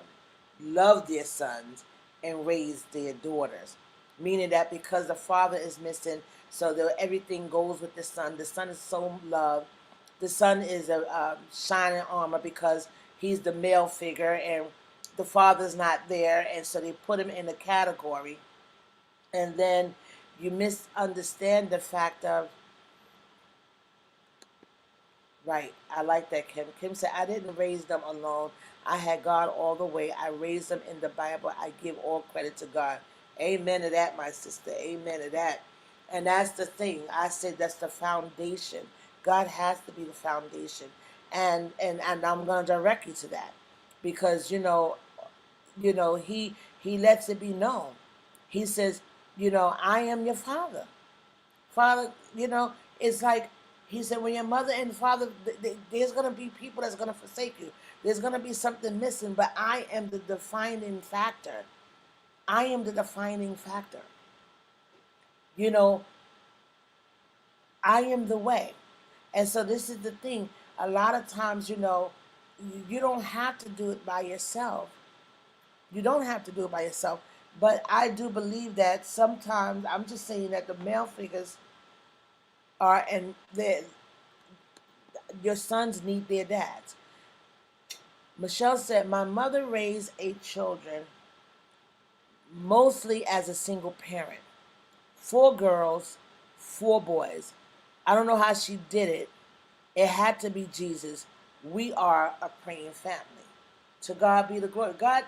S1: love their sons and raise their daughters, meaning that because the father is missing, so that everything goes with the son. The son is so loved. The son is a shining armor because he's the male figure, and the father's not there, and so they put him in a category, and then you misunderstand the fact of, right. I like that, Kim. Kim said, I didn't raise them alone. I had God all the way. I raised them in the Bible. I give all credit to God. Amen to that, my sister. Amen to that. And that's the thing. I said that's the foundation. God has to be the foundation. And I'm gonna direct you to that. Because he lets it be known. He says, I am your father. Father, it's like he said, when your mother and father, there's going to be people that's going to forsake you. There's going to be something missing, but I am the defining factor. I am the defining factor. You know, I am the way. And so this is the thing. a lot of times, you don't have to do it by yourself. You don't have to do it by yourself. But I do believe that sometimes, I'm just saying that the male figures are, and your sons need their dads. Michelle said, my mother raised 8 children, mostly as a single parent. 4 girls, 4 boys. I don't know how she did it. It had to be Jesus. We are a praying family. To God be the glory. God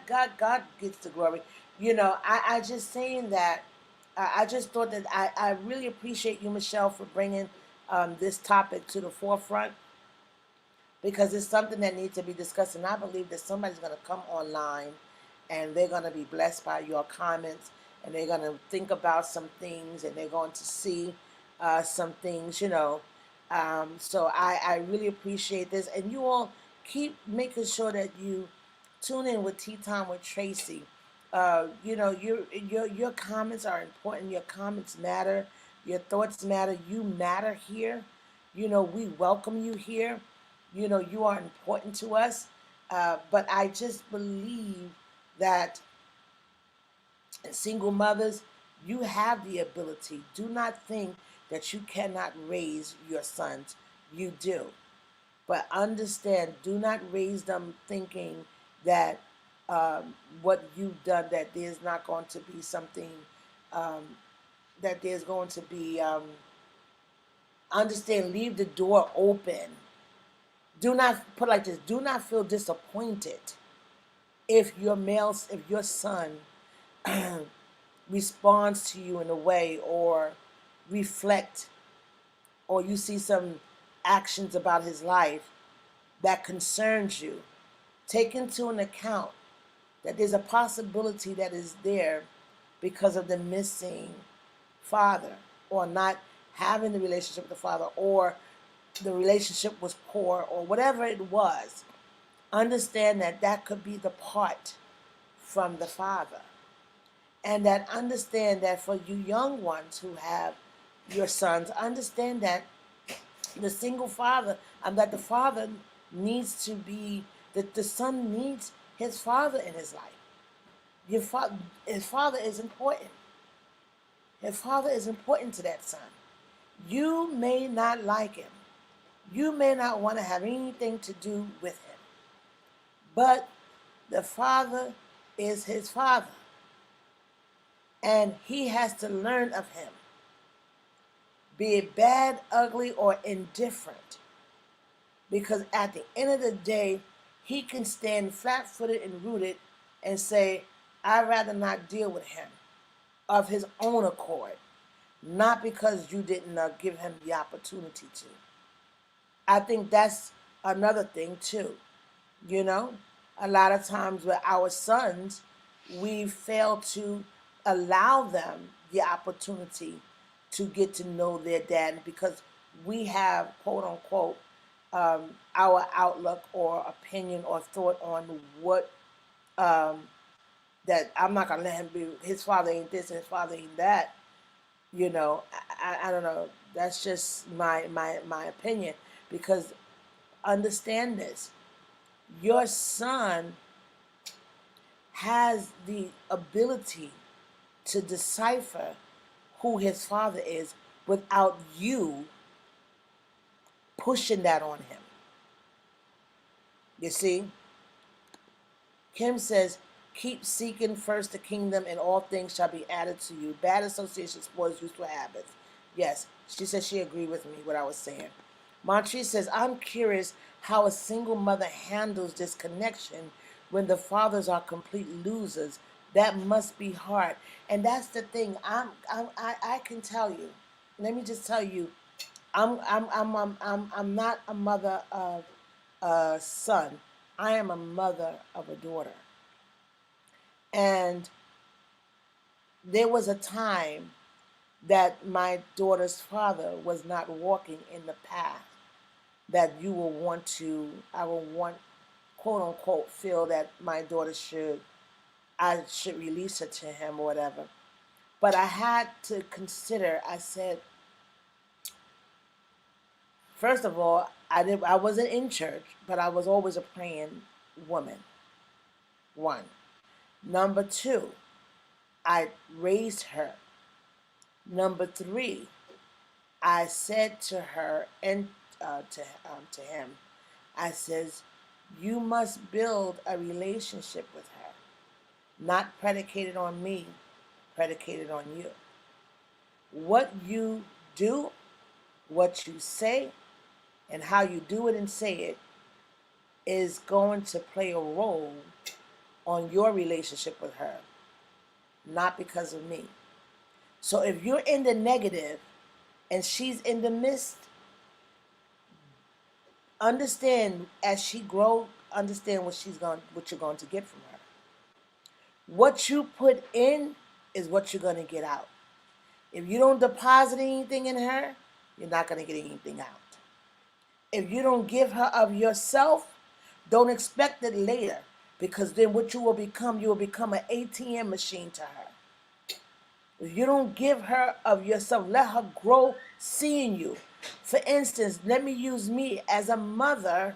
S1: gets the glory. I just saying that. I just thought that I really appreciate you, Michelle, for bringing this topic to the forefront, because it's something that needs to be discussed. And I believe that somebody's going to come online and they're going to be blessed by your comments, and they're going to think about some things, and they're going to see some things. So I really appreciate this. And you all keep making sure that you tune in with Tea Time with Tracey. Your comments are important. Your comments matter. Your thoughts matter. You matter here. We welcome you here. You are important to us. But I just believe that single mothers, you have the ability. Do not think that you cannot raise your sons. You do. But understand, do not raise them thinking that what you've done, that there's not going to be something, um, that there's going to be, understand, leave the door open. Do not, put it like this, do not feel disappointed if your son responds to you in a way, or reflect, or you see some actions about his life that concerns you. Take into an account that there's a possibility that is there because of the missing father, or not having the relationship with the father, or the relationship was poor, or whatever it was. Understand that that could be the part from the father. And that, understand that for you young ones who have your sons, understand that the single father, and that the father needs to be, that the son needs his father in his life. His father is important. His father is important to that son. You may not like him. You may not want to have anything to do with him. But the father is his father. And he has to learn of him. Be it bad, ugly, or indifferent. Because at the end of the day, he can stand flat-footed and rooted and say, I'd rather not deal with him, of his own accord. Not because you didn't give him the opportunity to. I think that's another thing too. A lot of times with our sons, we fail to allow them the opportunity to get to know their dad, because we have, quote unquote, our outlook or opinion or thought on what, that I'm not gonna let him be, his father ain't this and his father ain't that. I don't know. That's just my opinion. Because understand this, your son has the ability to decipher who his father is without you pushing that on him. You see? Kim says, keep seeking first the kingdom, and all things shall be added to you. Bad association spoils useful habits. Yes, she says she agreed with me, what I was saying. Montrese says, I'm curious how a single mother handles this connection when the fathers are complete losers. That must be hard. And that's the thing. I can tell you. Let me just tell you, I'm not a mother of a son. I am a mother of a daughter. And there was a time that my daughter's father was not walking in the path that I will want, quote unquote, feel that my daughter I should release her to him or whatever. But I had to consider, I said, First of all, I wasn't in church, but I was always a praying woman. One. Number two, I raised her. Number three, I said to her and to him, I says, you must build a relationship with her, not predicated on me, predicated on you. What you do, what you say, and how you do it and say it is going to play a role on your relationship with her, not because of me. So if you're in the negative and she's in the midst, understand as she grows, understand what you're going to get from her. What you put in is what you're going to get out. If you don't deposit anything in her, you're not going to get anything out. If you don't give her of yourself, don't expect it later, because then what you will become an ATM machine to her. If you don't give her of yourself, let her grow seeing you. For instance, let me use me as a mother.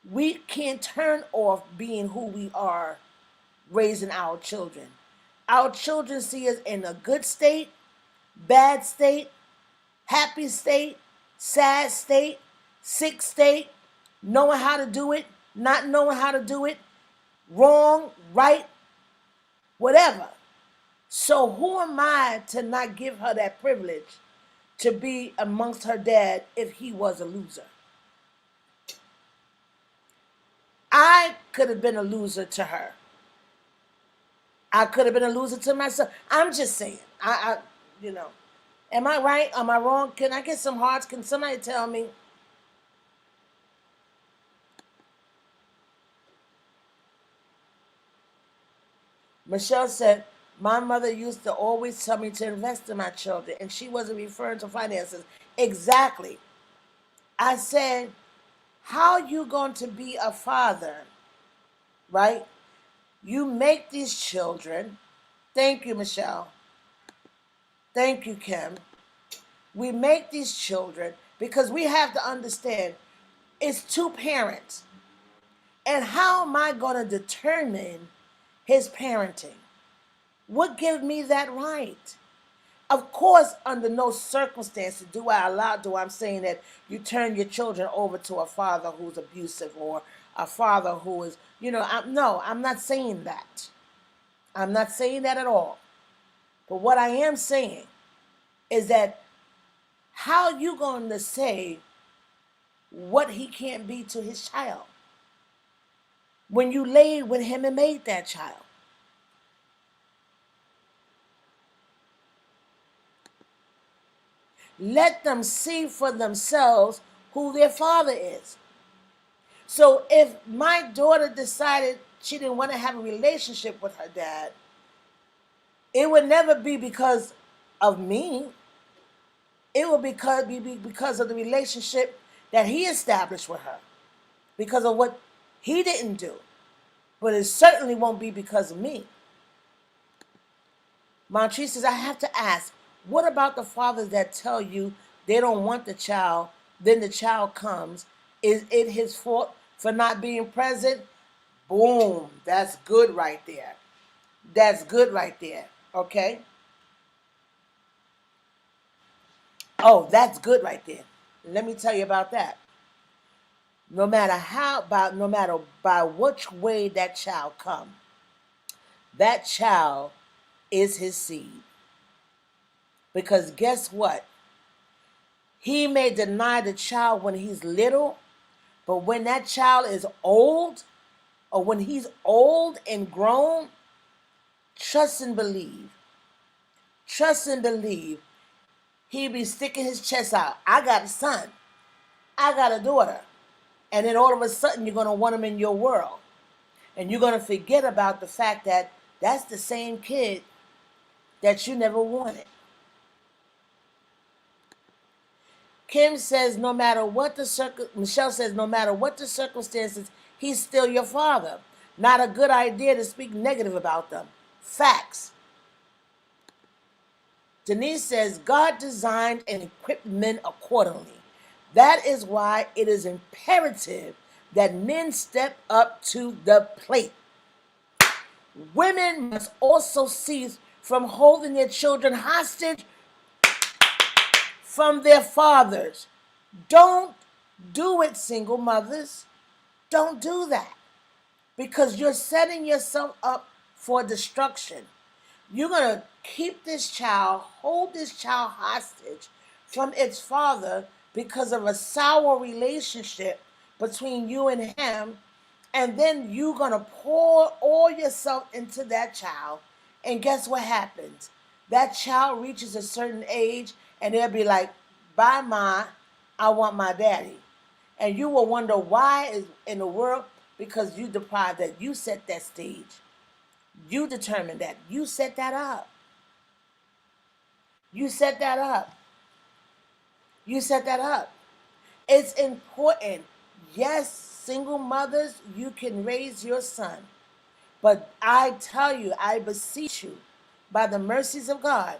S1: We can't turn off being who we are, raising our children. Our children see us in a good state, bad state, happy state, sad state, sick state, knowing how to do it, not knowing how to do it, wrong, right, whatever. So who am I to not give her that privilege to be amongst her dad if he was a loser? I could have been a loser to her. I could have been a loser to myself. I'm just saying. You know, am I right? Am I wrong? Can I get some hearts? Can somebody tell me? Michelle said, my mother used to always tell me to invest in my children, and she wasn't referring to finances. Exactly. I said, how are you going to be a father, right? You make these children. Thank you, Michelle. Thank you, Kim. We make these children because we have to understand it's two parents. And how am I going to determine his parenting? What gives me that right? Of course, under no circumstances do I'm saying that you turn your children over to a father who's abusive or a father who is, no, I'm not saying that. I'm not saying that at all. But what I am saying is that how you going to say what he can't be to his child when you laid with him and made that child? Let them see for themselves who their father is. So if my daughter decided she didn't want to have a relationship with her dad, it would never be because of me. It would be because of the relationship that he established with her, because of what he didn't do. But it certainly won't be because of me. Montrese says, I have to ask, what about the fathers that tell you they don't want the child, then the child comes? Is it his fault for not being present? Boom. That's good right there. That's good right there. Okay? Oh, that's good right there. Let me tell you about that. No matter by which way that child come, that child is his seed. Because guess what? He may deny the child when he's little, but when that child is old, or when he's old and grown, trust and believe. Trust and believe. He'll be sticking his chest out. I got a son. I got a daughter. And then all of a sudden you're going to want them in your world. And you're going to forget about the fact that that's the same kid that you never wanted. Kim says, Michelle says, no matter what the circumstances, he's still your father. Not a good idea to speak negative about them. Facts. Denise says, God designed and equipped men accordingly. That is why it is imperative that men step up to the plate. Women must also cease from holding their children hostage from their fathers. Don't do it, single mothers. Don't do that, because you're setting yourself up for destruction. You're going to keep this child, hold this child hostage from its father because of a sour relationship between you and him. And then you're going to pour all yourself into that child. And guess what happens? That child reaches a certain age and they'll be like, bye, Ma, I want my daddy. And you will wonder why is in the world, because you deprived that. You set that stage. You determined that. You set that up. You set that up. You set that up. It's important. Yes, single mothers, you can raise your son. But I tell you, I beseech you, by the mercies of God,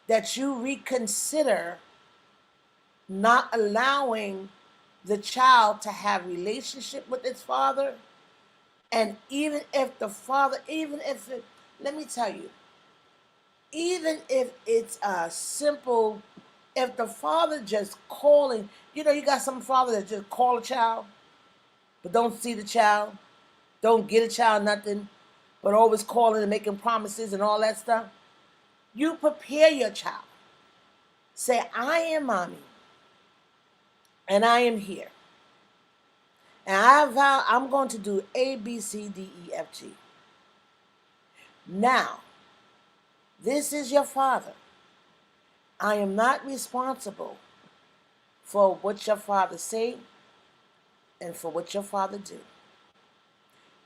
S1: that you reconsider not allowing the child to have relationship with its father. And even if the father, let me tell you, even if it's a simple, if the father just calling, you got some father that just call a child, but don't see the child, don't get a child nothing, but always calling and making promises and all that stuff. You prepare your child. Say, I am mommy, and I am here. And I vow I'm going to do A, B, C, D, E, F, G. Now, this is your father. I am not responsible for what your father say and for what your father do.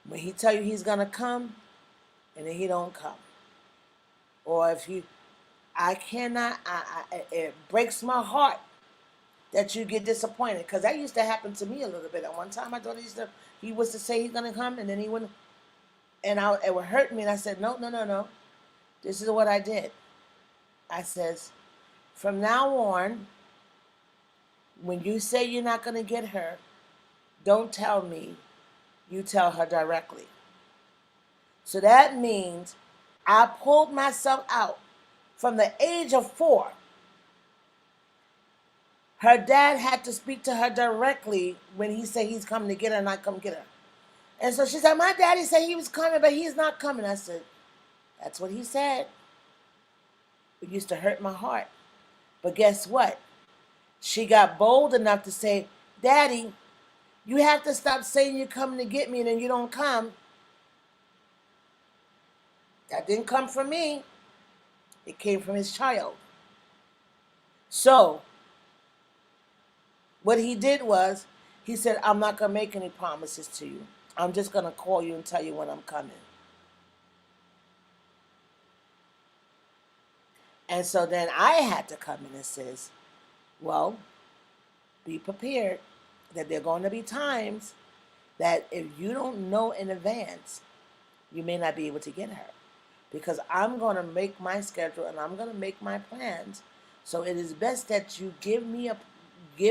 S1: When he tell you he's gonna come, and then he don't come, or if I cannot. It breaks my heart that you get disappointed, because that used to happen to me a little bit. At one time, I thought he was to say he's gonna come, and then he wouldn't, and it would hurt me. And I said, no, no, no, no. This is what I did. I says, from now on, when you say you're not gonna get her, don't tell me. You tell her directly. So that means I pulled myself out from the age of 4. Her dad had to speak to her directly when he said he's coming to get her and I come get her. And so she said, my daddy said he was coming, but he's not coming. I said, that's what he said. It used to hurt my heart. But guess what? She got bold enough to say, Daddy, you have to stop saying you're coming to get me and then you don't come. That didn't come from me. It came from his child. So, what he did was, he said, I'm not going to make any promises to you. I'm just going to call you and tell you when I'm coming. And so then I had to come in and says, well, be prepared that there are going to be times that if you don't know in advance, you may not be able to get her. Because I'm going to make my schedule and I'm going to make my plans. So it is best that you give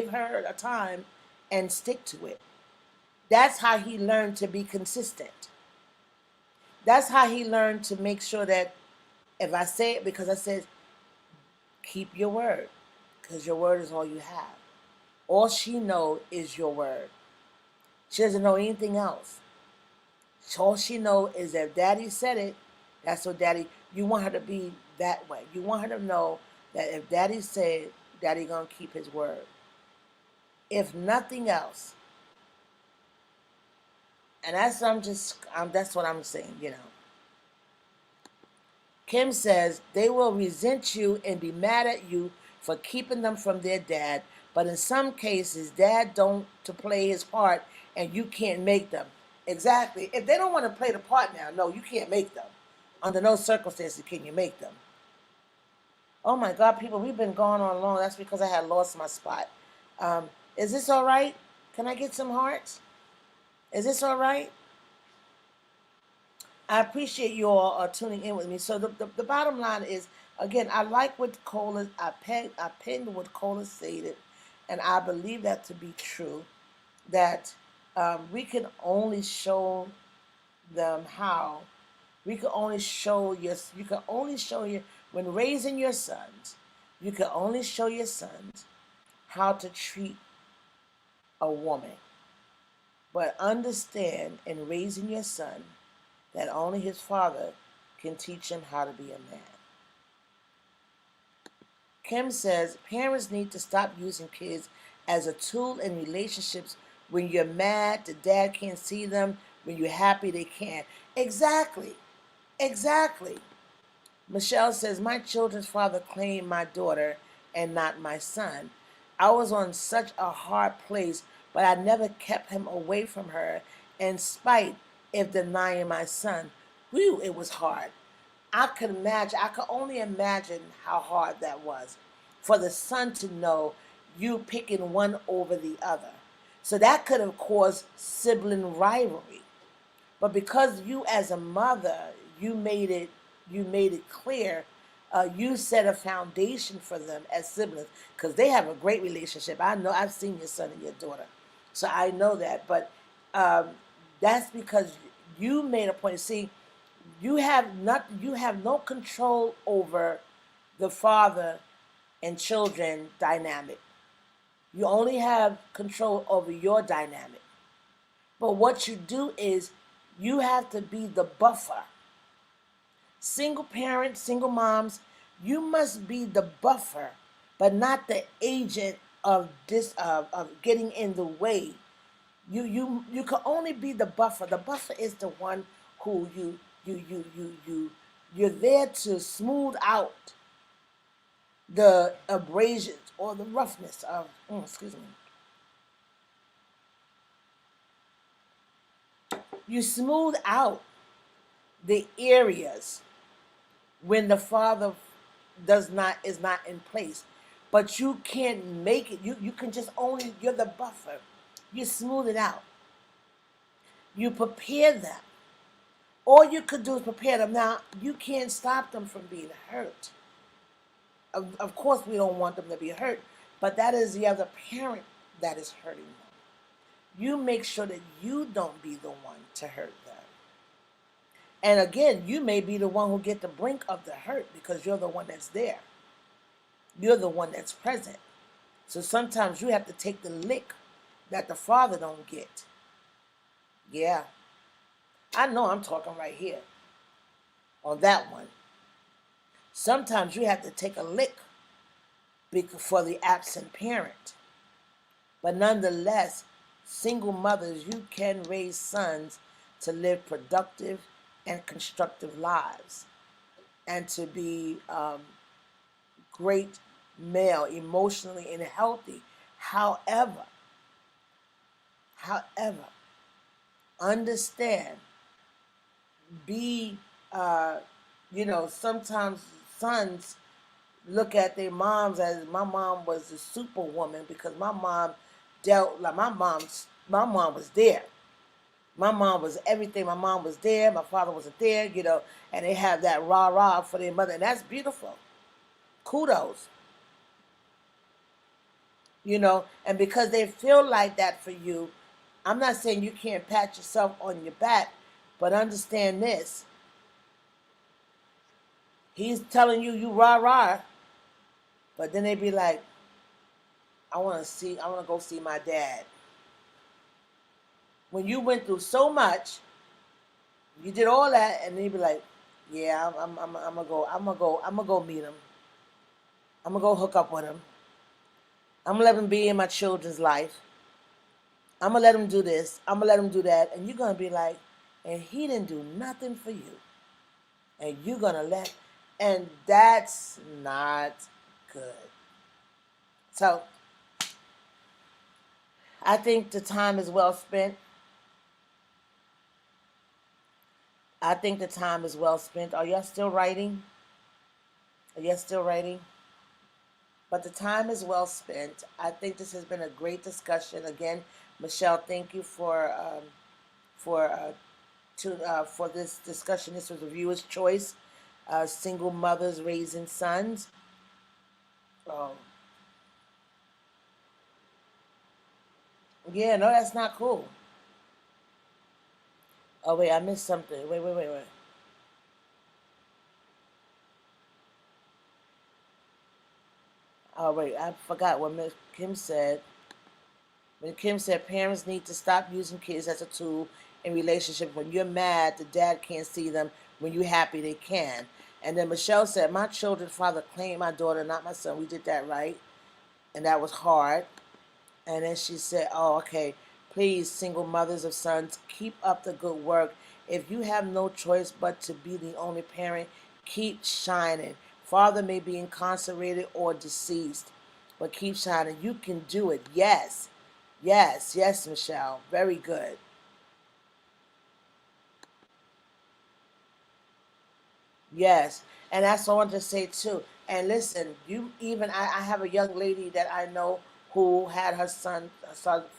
S1: her a time and stick to it. That's how he learned to be consistent. That's how he learned to make sure that if I say it, because I said, keep your word, because your word is all you have. All she knows is your word. She doesn't know anything else. All she knows is that Daddy said it. That's what Daddy, you want her to be that way. You want her to know that if Daddy said, Daddy gonna keep his word. If nothing else. And that's what I'm saying, Kim says they will resent you and be mad at you for keeping them from their dad, but in some cases, dad don't to play his part and you can't make them. Exactly. If they don't want to play the part now, no, you can't make them. Under no circumstances can you make them. Oh my God, people, we've been going on long. That's because I had lost my spot. Is this all right? Can I get some hearts? Is this all right? I appreciate you all tuning in with me. So the bottom line is, again, I like what Cola, I penned what Cola stated. and I believe that to be true, that we can only show them how. We can only show you can only show you, when raising your sons, you can only show your sons how to treat a woman. But understand in raising your son that only his father can teach him how to be a man. Kim says parents need to stop using kids as a tool in relationships. When you're mad, the dad can't see them. When you're happy, they can't. Exactly. Exactly. Michelle says, my children's father claimed my daughter and not my son. I was on such a hard place, but I never kept him away from her in spite of denying my son. Whew, it was hard. I could only imagine how hard that was for the son to know you picking one over the other. So that could have caused sibling rivalry. But because you as a mother, you made it you made it clear, you set a foundation for them as siblings because they have a great relationship. I know, I've seen your son and your daughter, so I know that. But um, that's because you made a point. See, you have no control over the father and children dynamic. You only have control over your dynamic. But what you do is you have to be the buffer. Single parents, single moms, you must be the buffer, but not the agent of getting in the way. You can only be the buffer. The buffer is the one who you're there to smooth out the abrasions or the roughness of excuse me. You smooth out the areas when the father does not is not in place. But you can't make it. You can just only, you're the buffer. You smooth it out. You prepare them. All you could do is prepare them. Now you can't stop them from being hurt. Of course we don't want them to be hurt, but that is the other parent that is hurting them. You make sure that you don't be the one to hurt them. And again, you may be the one who get the brink of the hurt because you're the one that's there. You're the one that's present. So sometimes you have to take the lick that the father don't get. Yeah, I know I'm talking right here on that one. Sometimes you have to take a lick for the absent parent. But nonetheless, single mothers, you can raise sons to live productive and constructive lives and to be great male, emotionally and healthy. However, understand, be, sometimes sons look at their moms as, my mom was a superwoman because my mom dealt, like my mom was there. My mom was everything. My mom was there. My father wasn't there, and they have that rah-rah for their mother. And that's beautiful. Kudos. And because they feel like that for you, I'm not saying you can't pat yourself on your back, but understand this. He's telling you rah-rah, but then they be like, I want to go see my dad. When you went through so much, you did all that, and they be like, yeah, I'm gonna go meet him. I'm gonna go hook up with him. I'm gonna let him be in my children's life. I'm gonna let him do this. I'm gonna let him do that, and you're gonna be like, and he didn't do nothing for you, and you're gonna and that's not good. So I think the time is well spent. I think the time is well spent. Are y'all still writing? Are y'all still writing? But the time is well spent. I think this has been a great discussion. Again, Michelle, thank you for for this discussion. This was a viewer's choice. Single mothers raising sons. Um, Yeah, no, that's not cool. Oh wait, I missed something. Wait. Oh wait, I forgot what Miss Kim said. When Kim said parents need to stop using kids as a tool in relationship. When you're mad, the dad can't see them. When you're happy, they can. And then Michelle said, my children's father claimed my daughter, not my son. We did that right. And that was hard. And then she said, oh, okay, please, single mothers of sons, keep up the good work. If you have no choice but to be the only parent, keep shining. Father may be incarcerated or deceased, but keep shining. You can do it. Yes. Yes, Michelle. Very good. Yes, and that's what I wanted to say too. And listen, you even I have a young lady that I know who had her son's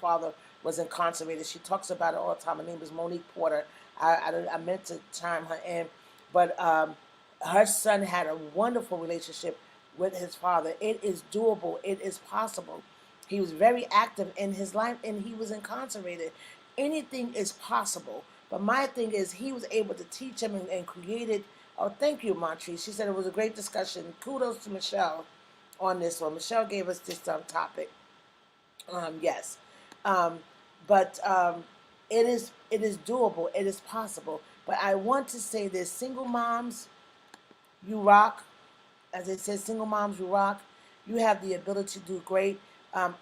S1: father was incarcerated. She talks about it all the time. Her name is Monique Porter. I meant to chime her in, but her son had a wonderful relationship with his father. It is doable. It is possible. He was very active in his life, and he was incarcerated. Anything is possible. But my thing is, he was able to teach him and created. Oh, thank you, Montri. She said it was a great discussion. Kudos to Michelle on this one. Michelle gave us this topic. Yes, um, but it is doable. It is possible. But I want to say this: single moms, you rock. As I said, single moms, you rock. You have the ability to do great.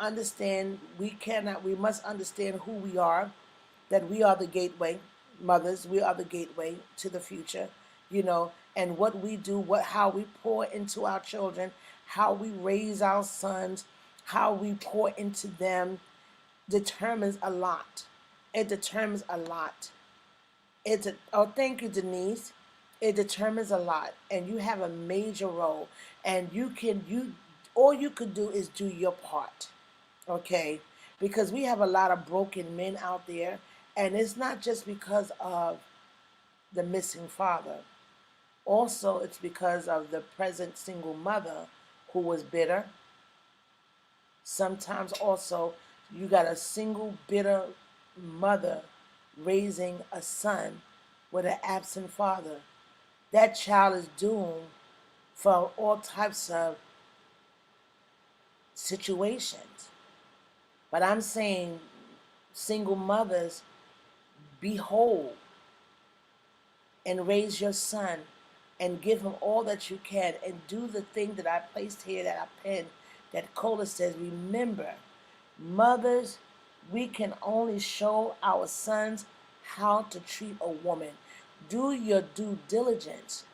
S1: Understand we must understand who we are, that we are the gateway, mothers, we are the gateway to the future, and what we do, how we pour into our children, how we raise our sons, how we pour into them determines a lot. It determines a lot. Thank you, Denise. It determines a lot, and you have a major role, and all you could do is do your part, okay? Because we have a lot of broken men out there, and it's not just because of the missing father. Also, it's because of the present single mother who was bitter. Sometimes also you got a single bitter mother raising a son with an absent father. That child is doomed for all types of situations. But I'm saying, single mothers, be whole and raise your son and give him all that you can and do the thing that I placed here, that I penned, that Cola says, remember, mothers, we can only show our sons how to treat a woman. Do your due diligence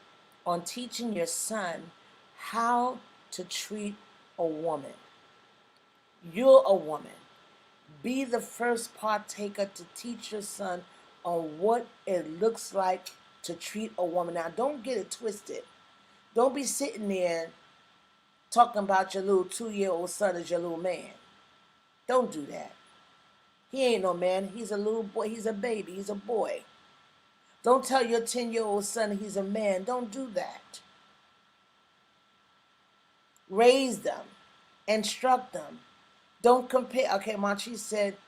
S1: on teaching your son how to treat a woman. You're a woman. Be the first partaker to teach your son on what it looks like to treat a woman. Now, don't get it twisted. Don't be sitting there talking about your little 2-year-old son as your little man. Don't do that. He ain't no man. He's a little boy. He's a baby. He's a boy. Don't tell your 10-year-old son he's a man. Don't do that. Raise them. Instruct them. Don't compare. Okay, Monchi said,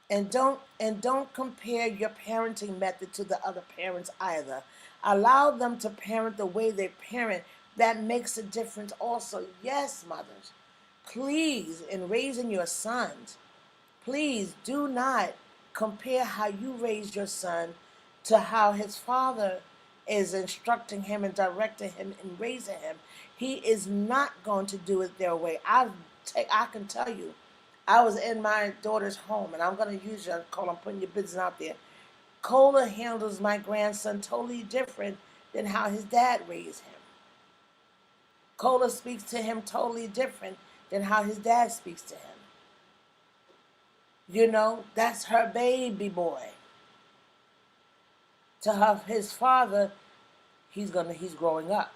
S1: and don't compare your parenting method to the other parents either. Allow them to parent the way they parent. That makes a difference also. Yes, mothers, please, in raising your sons, please do not compare how you raised your son to how his father is instructing him and directing him and raising him. He is not going to do it their way. I can tell you, I was in my daughter's home, and I'm going to use your call. I'm putting your business out there. Cola handles my grandson totally different than how his dad raised him. Cola speaks to him totally different than how his dad speaks to him. That's her baby boy. To his father, he's growing up.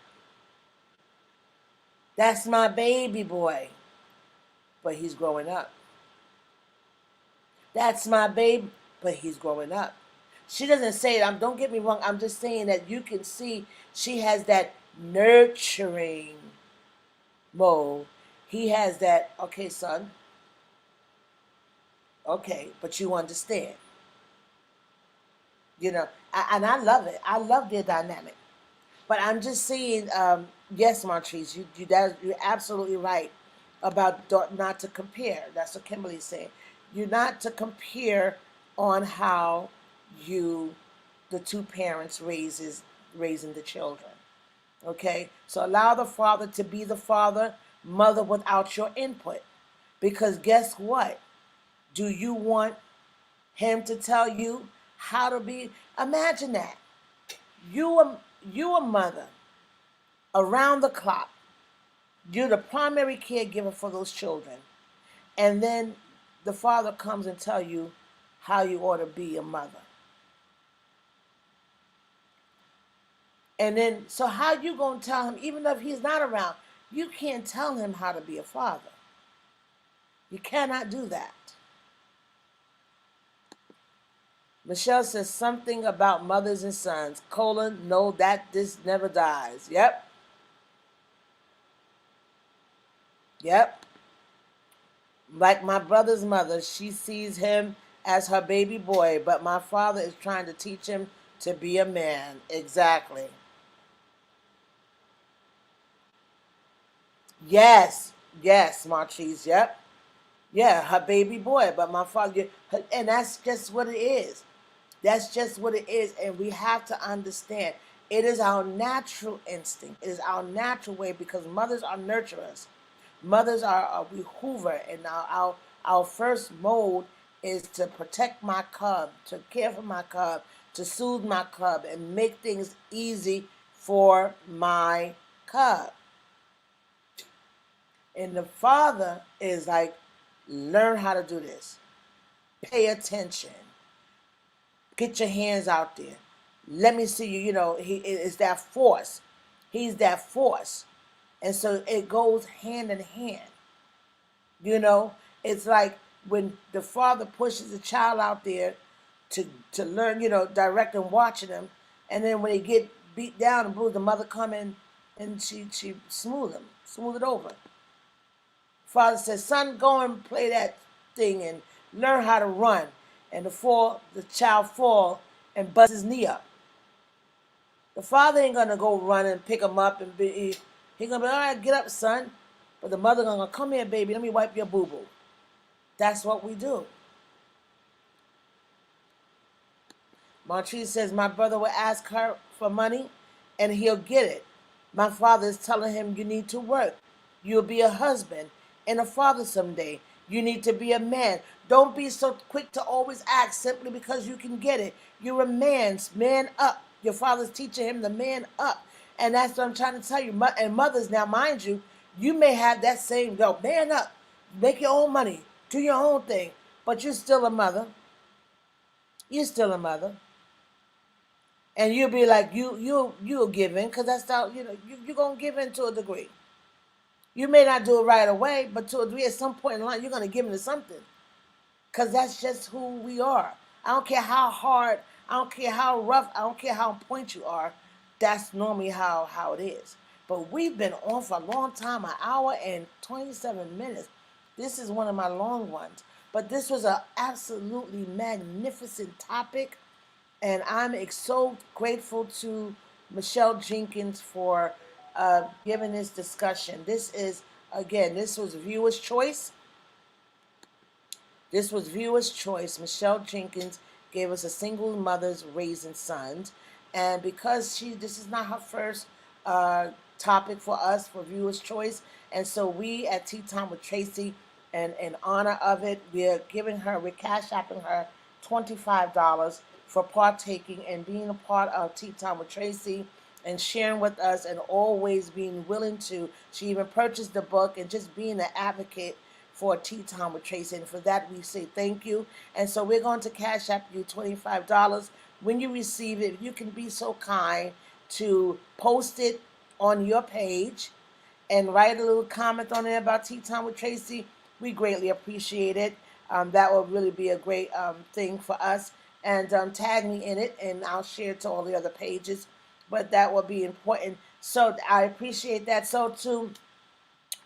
S1: That's my baby boy, but he's growing up. That's my baby, but he's growing up. She doesn't say it. Don't get me wrong. I'm just saying that you can see she has that nurturing mode. He has that, okay, son, Okay, but you understand. And I love it. I love their dynamic. But I'm just saying, yes, Montrese, you're absolutely right about not to compare. That's what Kimberly's saying. You're not to compare on how you, the two parents, raising the children. Okay, so allow the father to be the father, mother without your input, because guess what? Do you want him to tell you how to be? Imagine that you a mother around the clock. You're the primary caregiver for those children. And then the father comes and tell you how you ought to be a mother. And then, so how you going to tell him, even if he's not around, you can't tell him how to be a father. You cannot do that. Michelle says something about mothers and sons. Colon, no, that this never dies. Yep. Yep. Like my brother's mother, she sees him as her baby boy, but my father is trying to teach him to be a man. Exactly. Yes. Yes, Marchese. Yep. Yeah, her baby boy, but my father, and that's just what it is. That's just what it is. And we have to understand it is our natural instinct. It is our natural way because mothers are nurturers. Mothers we hoover, and our first mode is to protect my cub, to care for my cub, to soothe my cub, and make things easy for my cub. And the father is like, learn how to do this. Pay attention. Get your hands out there. Let me see you. He is that force. He's that force. And so it goes hand in hand. You know, it's like when the father pushes the child out there to learn, direct and watching them, and then when they get beat down and bruised, the mother come in and she smooth it over. Father says, "Son, go and play that thing and learn how to run." And the child fall and busts his knee up. The father ain't gonna go run and pick him up and he gonna be, all right, get up, son. But the mother gonna come here, baby, let me wipe your boo boo. That's what we do. Montrese says, my brother will ask her for money and he'll get it. My father is telling him, you need to work. You'll be a husband and a father someday. You need to be a man. Don't be so quick to always act simply because you can get it. You're a man up. Your father's teaching him to man up. And that's what I'm trying to tell you. And mothers, now mind you, you may have that same, go, man up, make your own money, do your own thing. But you're still a mother. You're still a mother. And you'll be like, you'll give in, because that's how, you're going to give in to a degree. You may not do it right away, but to a degree, at some point in life, you're going to give in to something. Because that's just who we are. I don't care how hard, I don't care how rough, I don't care how on point you are. That's normally how it is. But we've been on for a long time, an hour and 27 minutes. This is one of my long ones. But this was an absolutely magnificent topic. And I'm so grateful to Michelle Jenkins for giving this discussion. This was Viewer's Choice. This was Viewer's Choice. Michelle Jenkins gave us a single mother's raising sons. And because this is not her first topic for us for Viewer's Choice, and so we at Tea Time with Tracey, and in honor of it, we're cash apping her $25 for partaking and being a part of Tea Time with Tracey and sharing with us and always being willing to. She even purchased the book and just being an advocate for Tea Time with Tracey. And for that, we say thank you. And so we're going to cash app you $25. When you receive it, if you can be so kind to post it on your page and write a little comment on there about Tea Time with Tracey, we greatly appreciate it. That will really be a great thing for us. And tag me in it, and I'll share it to all the other pages. But that will be important. So I appreciate that. So to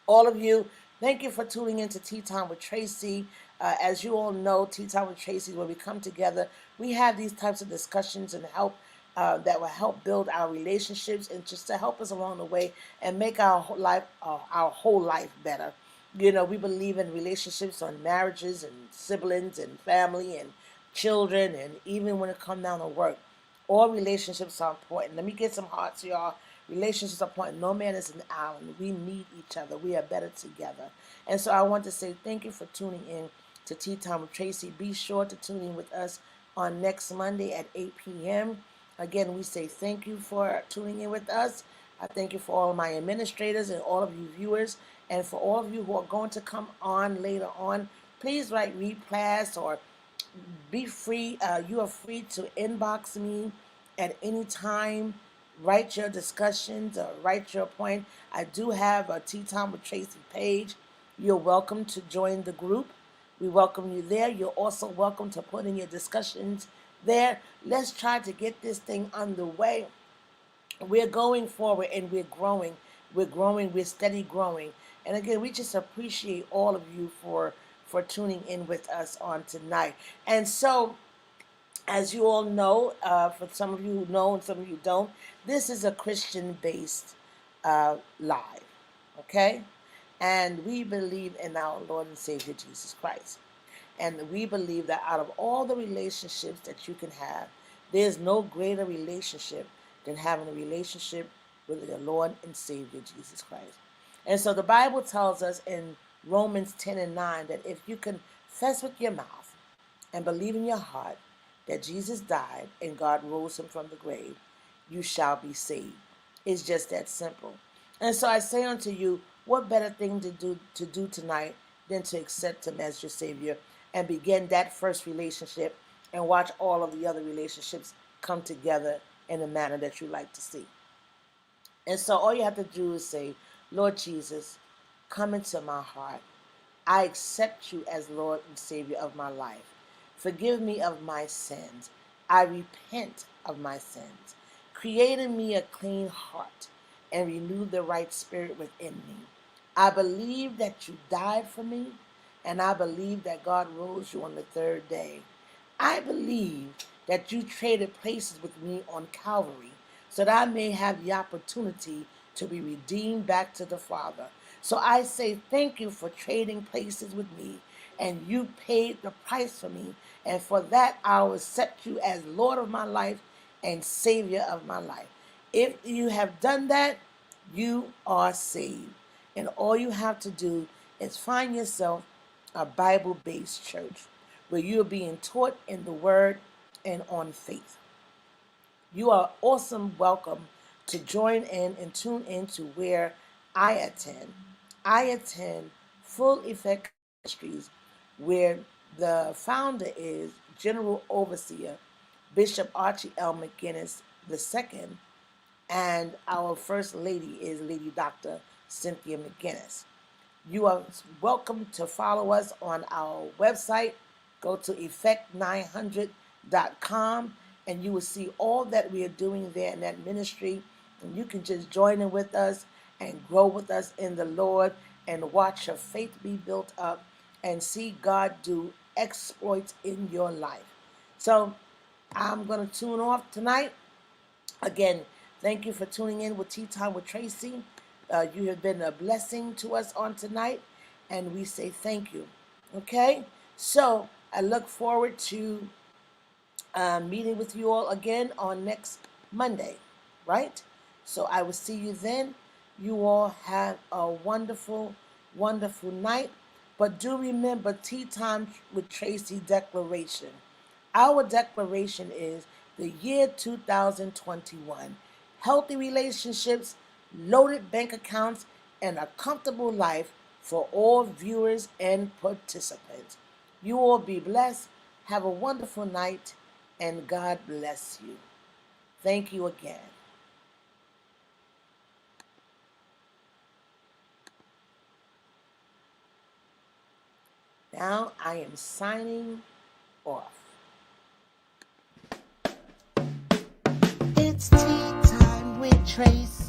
S1: all of you, thank you for tuning in to Tea Time with Tracey. As you all know, Tea Time with Tracey, where we come together, we have these types of discussions and help that will help build our relationships and just to help us along the way and make our whole life better. You know, we believe in relationships on marriages and siblings and family and children, and even when it comes down to work. All relationships are important. Let me get some hearts, y'all. Relationships are important. No man is an island. We need each other. We are better together. And so I want to say thank you for tuning in to Tea Time with Tracey. Be sure to tune in with us on next Monday at 8 p.m. Again, we say thank you for tuning in with us. I thank you for all of my administrators and all of you viewers. And for all of you who are going to come on later on, please write replay or be free. You are free to inbox me at any time. Write your discussions or write your point. I do have a Tea Time with Tracey page. You're welcome to join the group. We welcome you there. You're also welcome to put in your discussions there. Let's try to get this thing underway. We're going forward and we're growing. We're growing. We're steady growing. And again, we just appreciate all of you for tuning in with us on tonight. And so, as you all know, for some of you who know and some of you don't, this is a Christian-based live, okay? And we believe in our Lord and Savior Jesus Christ. And we believe that out of all the relationships that you can have, there's no greater relationship than having a relationship with the Lord and Savior Jesus Christ. And so the Bible tells us in Romans 10 and 9 that if you confess with your mouth and believe in your heart that Jesus died and God rose him from the grave, you shall be saved. It's just that simple. And so I say unto you, what better thing to do tonight than to accept him as your Savior and begin that first relationship and watch all of the other relationships come together in the manner that you like to see. And so all you have to do is say, Lord Jesus, come into my heart. I accept you as Lord and Savior of my life. Forgive me of my sins. I repent of my sins. Create in me a clean heart and renew the right spirit within me. I believe that you died for me, and I believe that God rose you on the third day. I believe that you traded places with me on Calvary so that I may have the opportunity to be redeemed back to the Father. So I say thank you for trading places with me, and you paid the price for me, and for that I will accept you as Lord of my life and Savior of my life. If you have done that, you are saved. And all you have to do is find yourself a Bible-based church where you're being taught in the Word and on faith. You are awesome. Welcome to join in and tune in to where I attend. I attend Full Effect Ministries, where the founder is General Overseer Bishop Archie L. McGinnis II, and our First Lady is Lady Dr. Cynthia McGinnis. You are welcome to follow us on our website. Go to effect900.com and you will see all that we are doing there in that ministry. And you can just join in with us and grow with us in the Lord and watch your faith be built up and see God do exploits in your life. So I'm going to tune off tonight. Again, thank you for tuning in with Tea Time with Tracey. You have been a blessing to us on tonight, and we say thank you. Okay? So I look forward to meeting with you all again on next Monday, right? So I will see you then. You all have a wonderful, wonderful night. But do remember Tea Time with Tracey declaration. Our declaration is the year 2021. Healthy relationships, loaded bank accounts, and a comfortable life for all viewers and participants. You all be blessed. Have a wonderful night, and God bless you. Thank you again. Now I am signing off. It's tea time with Tracey.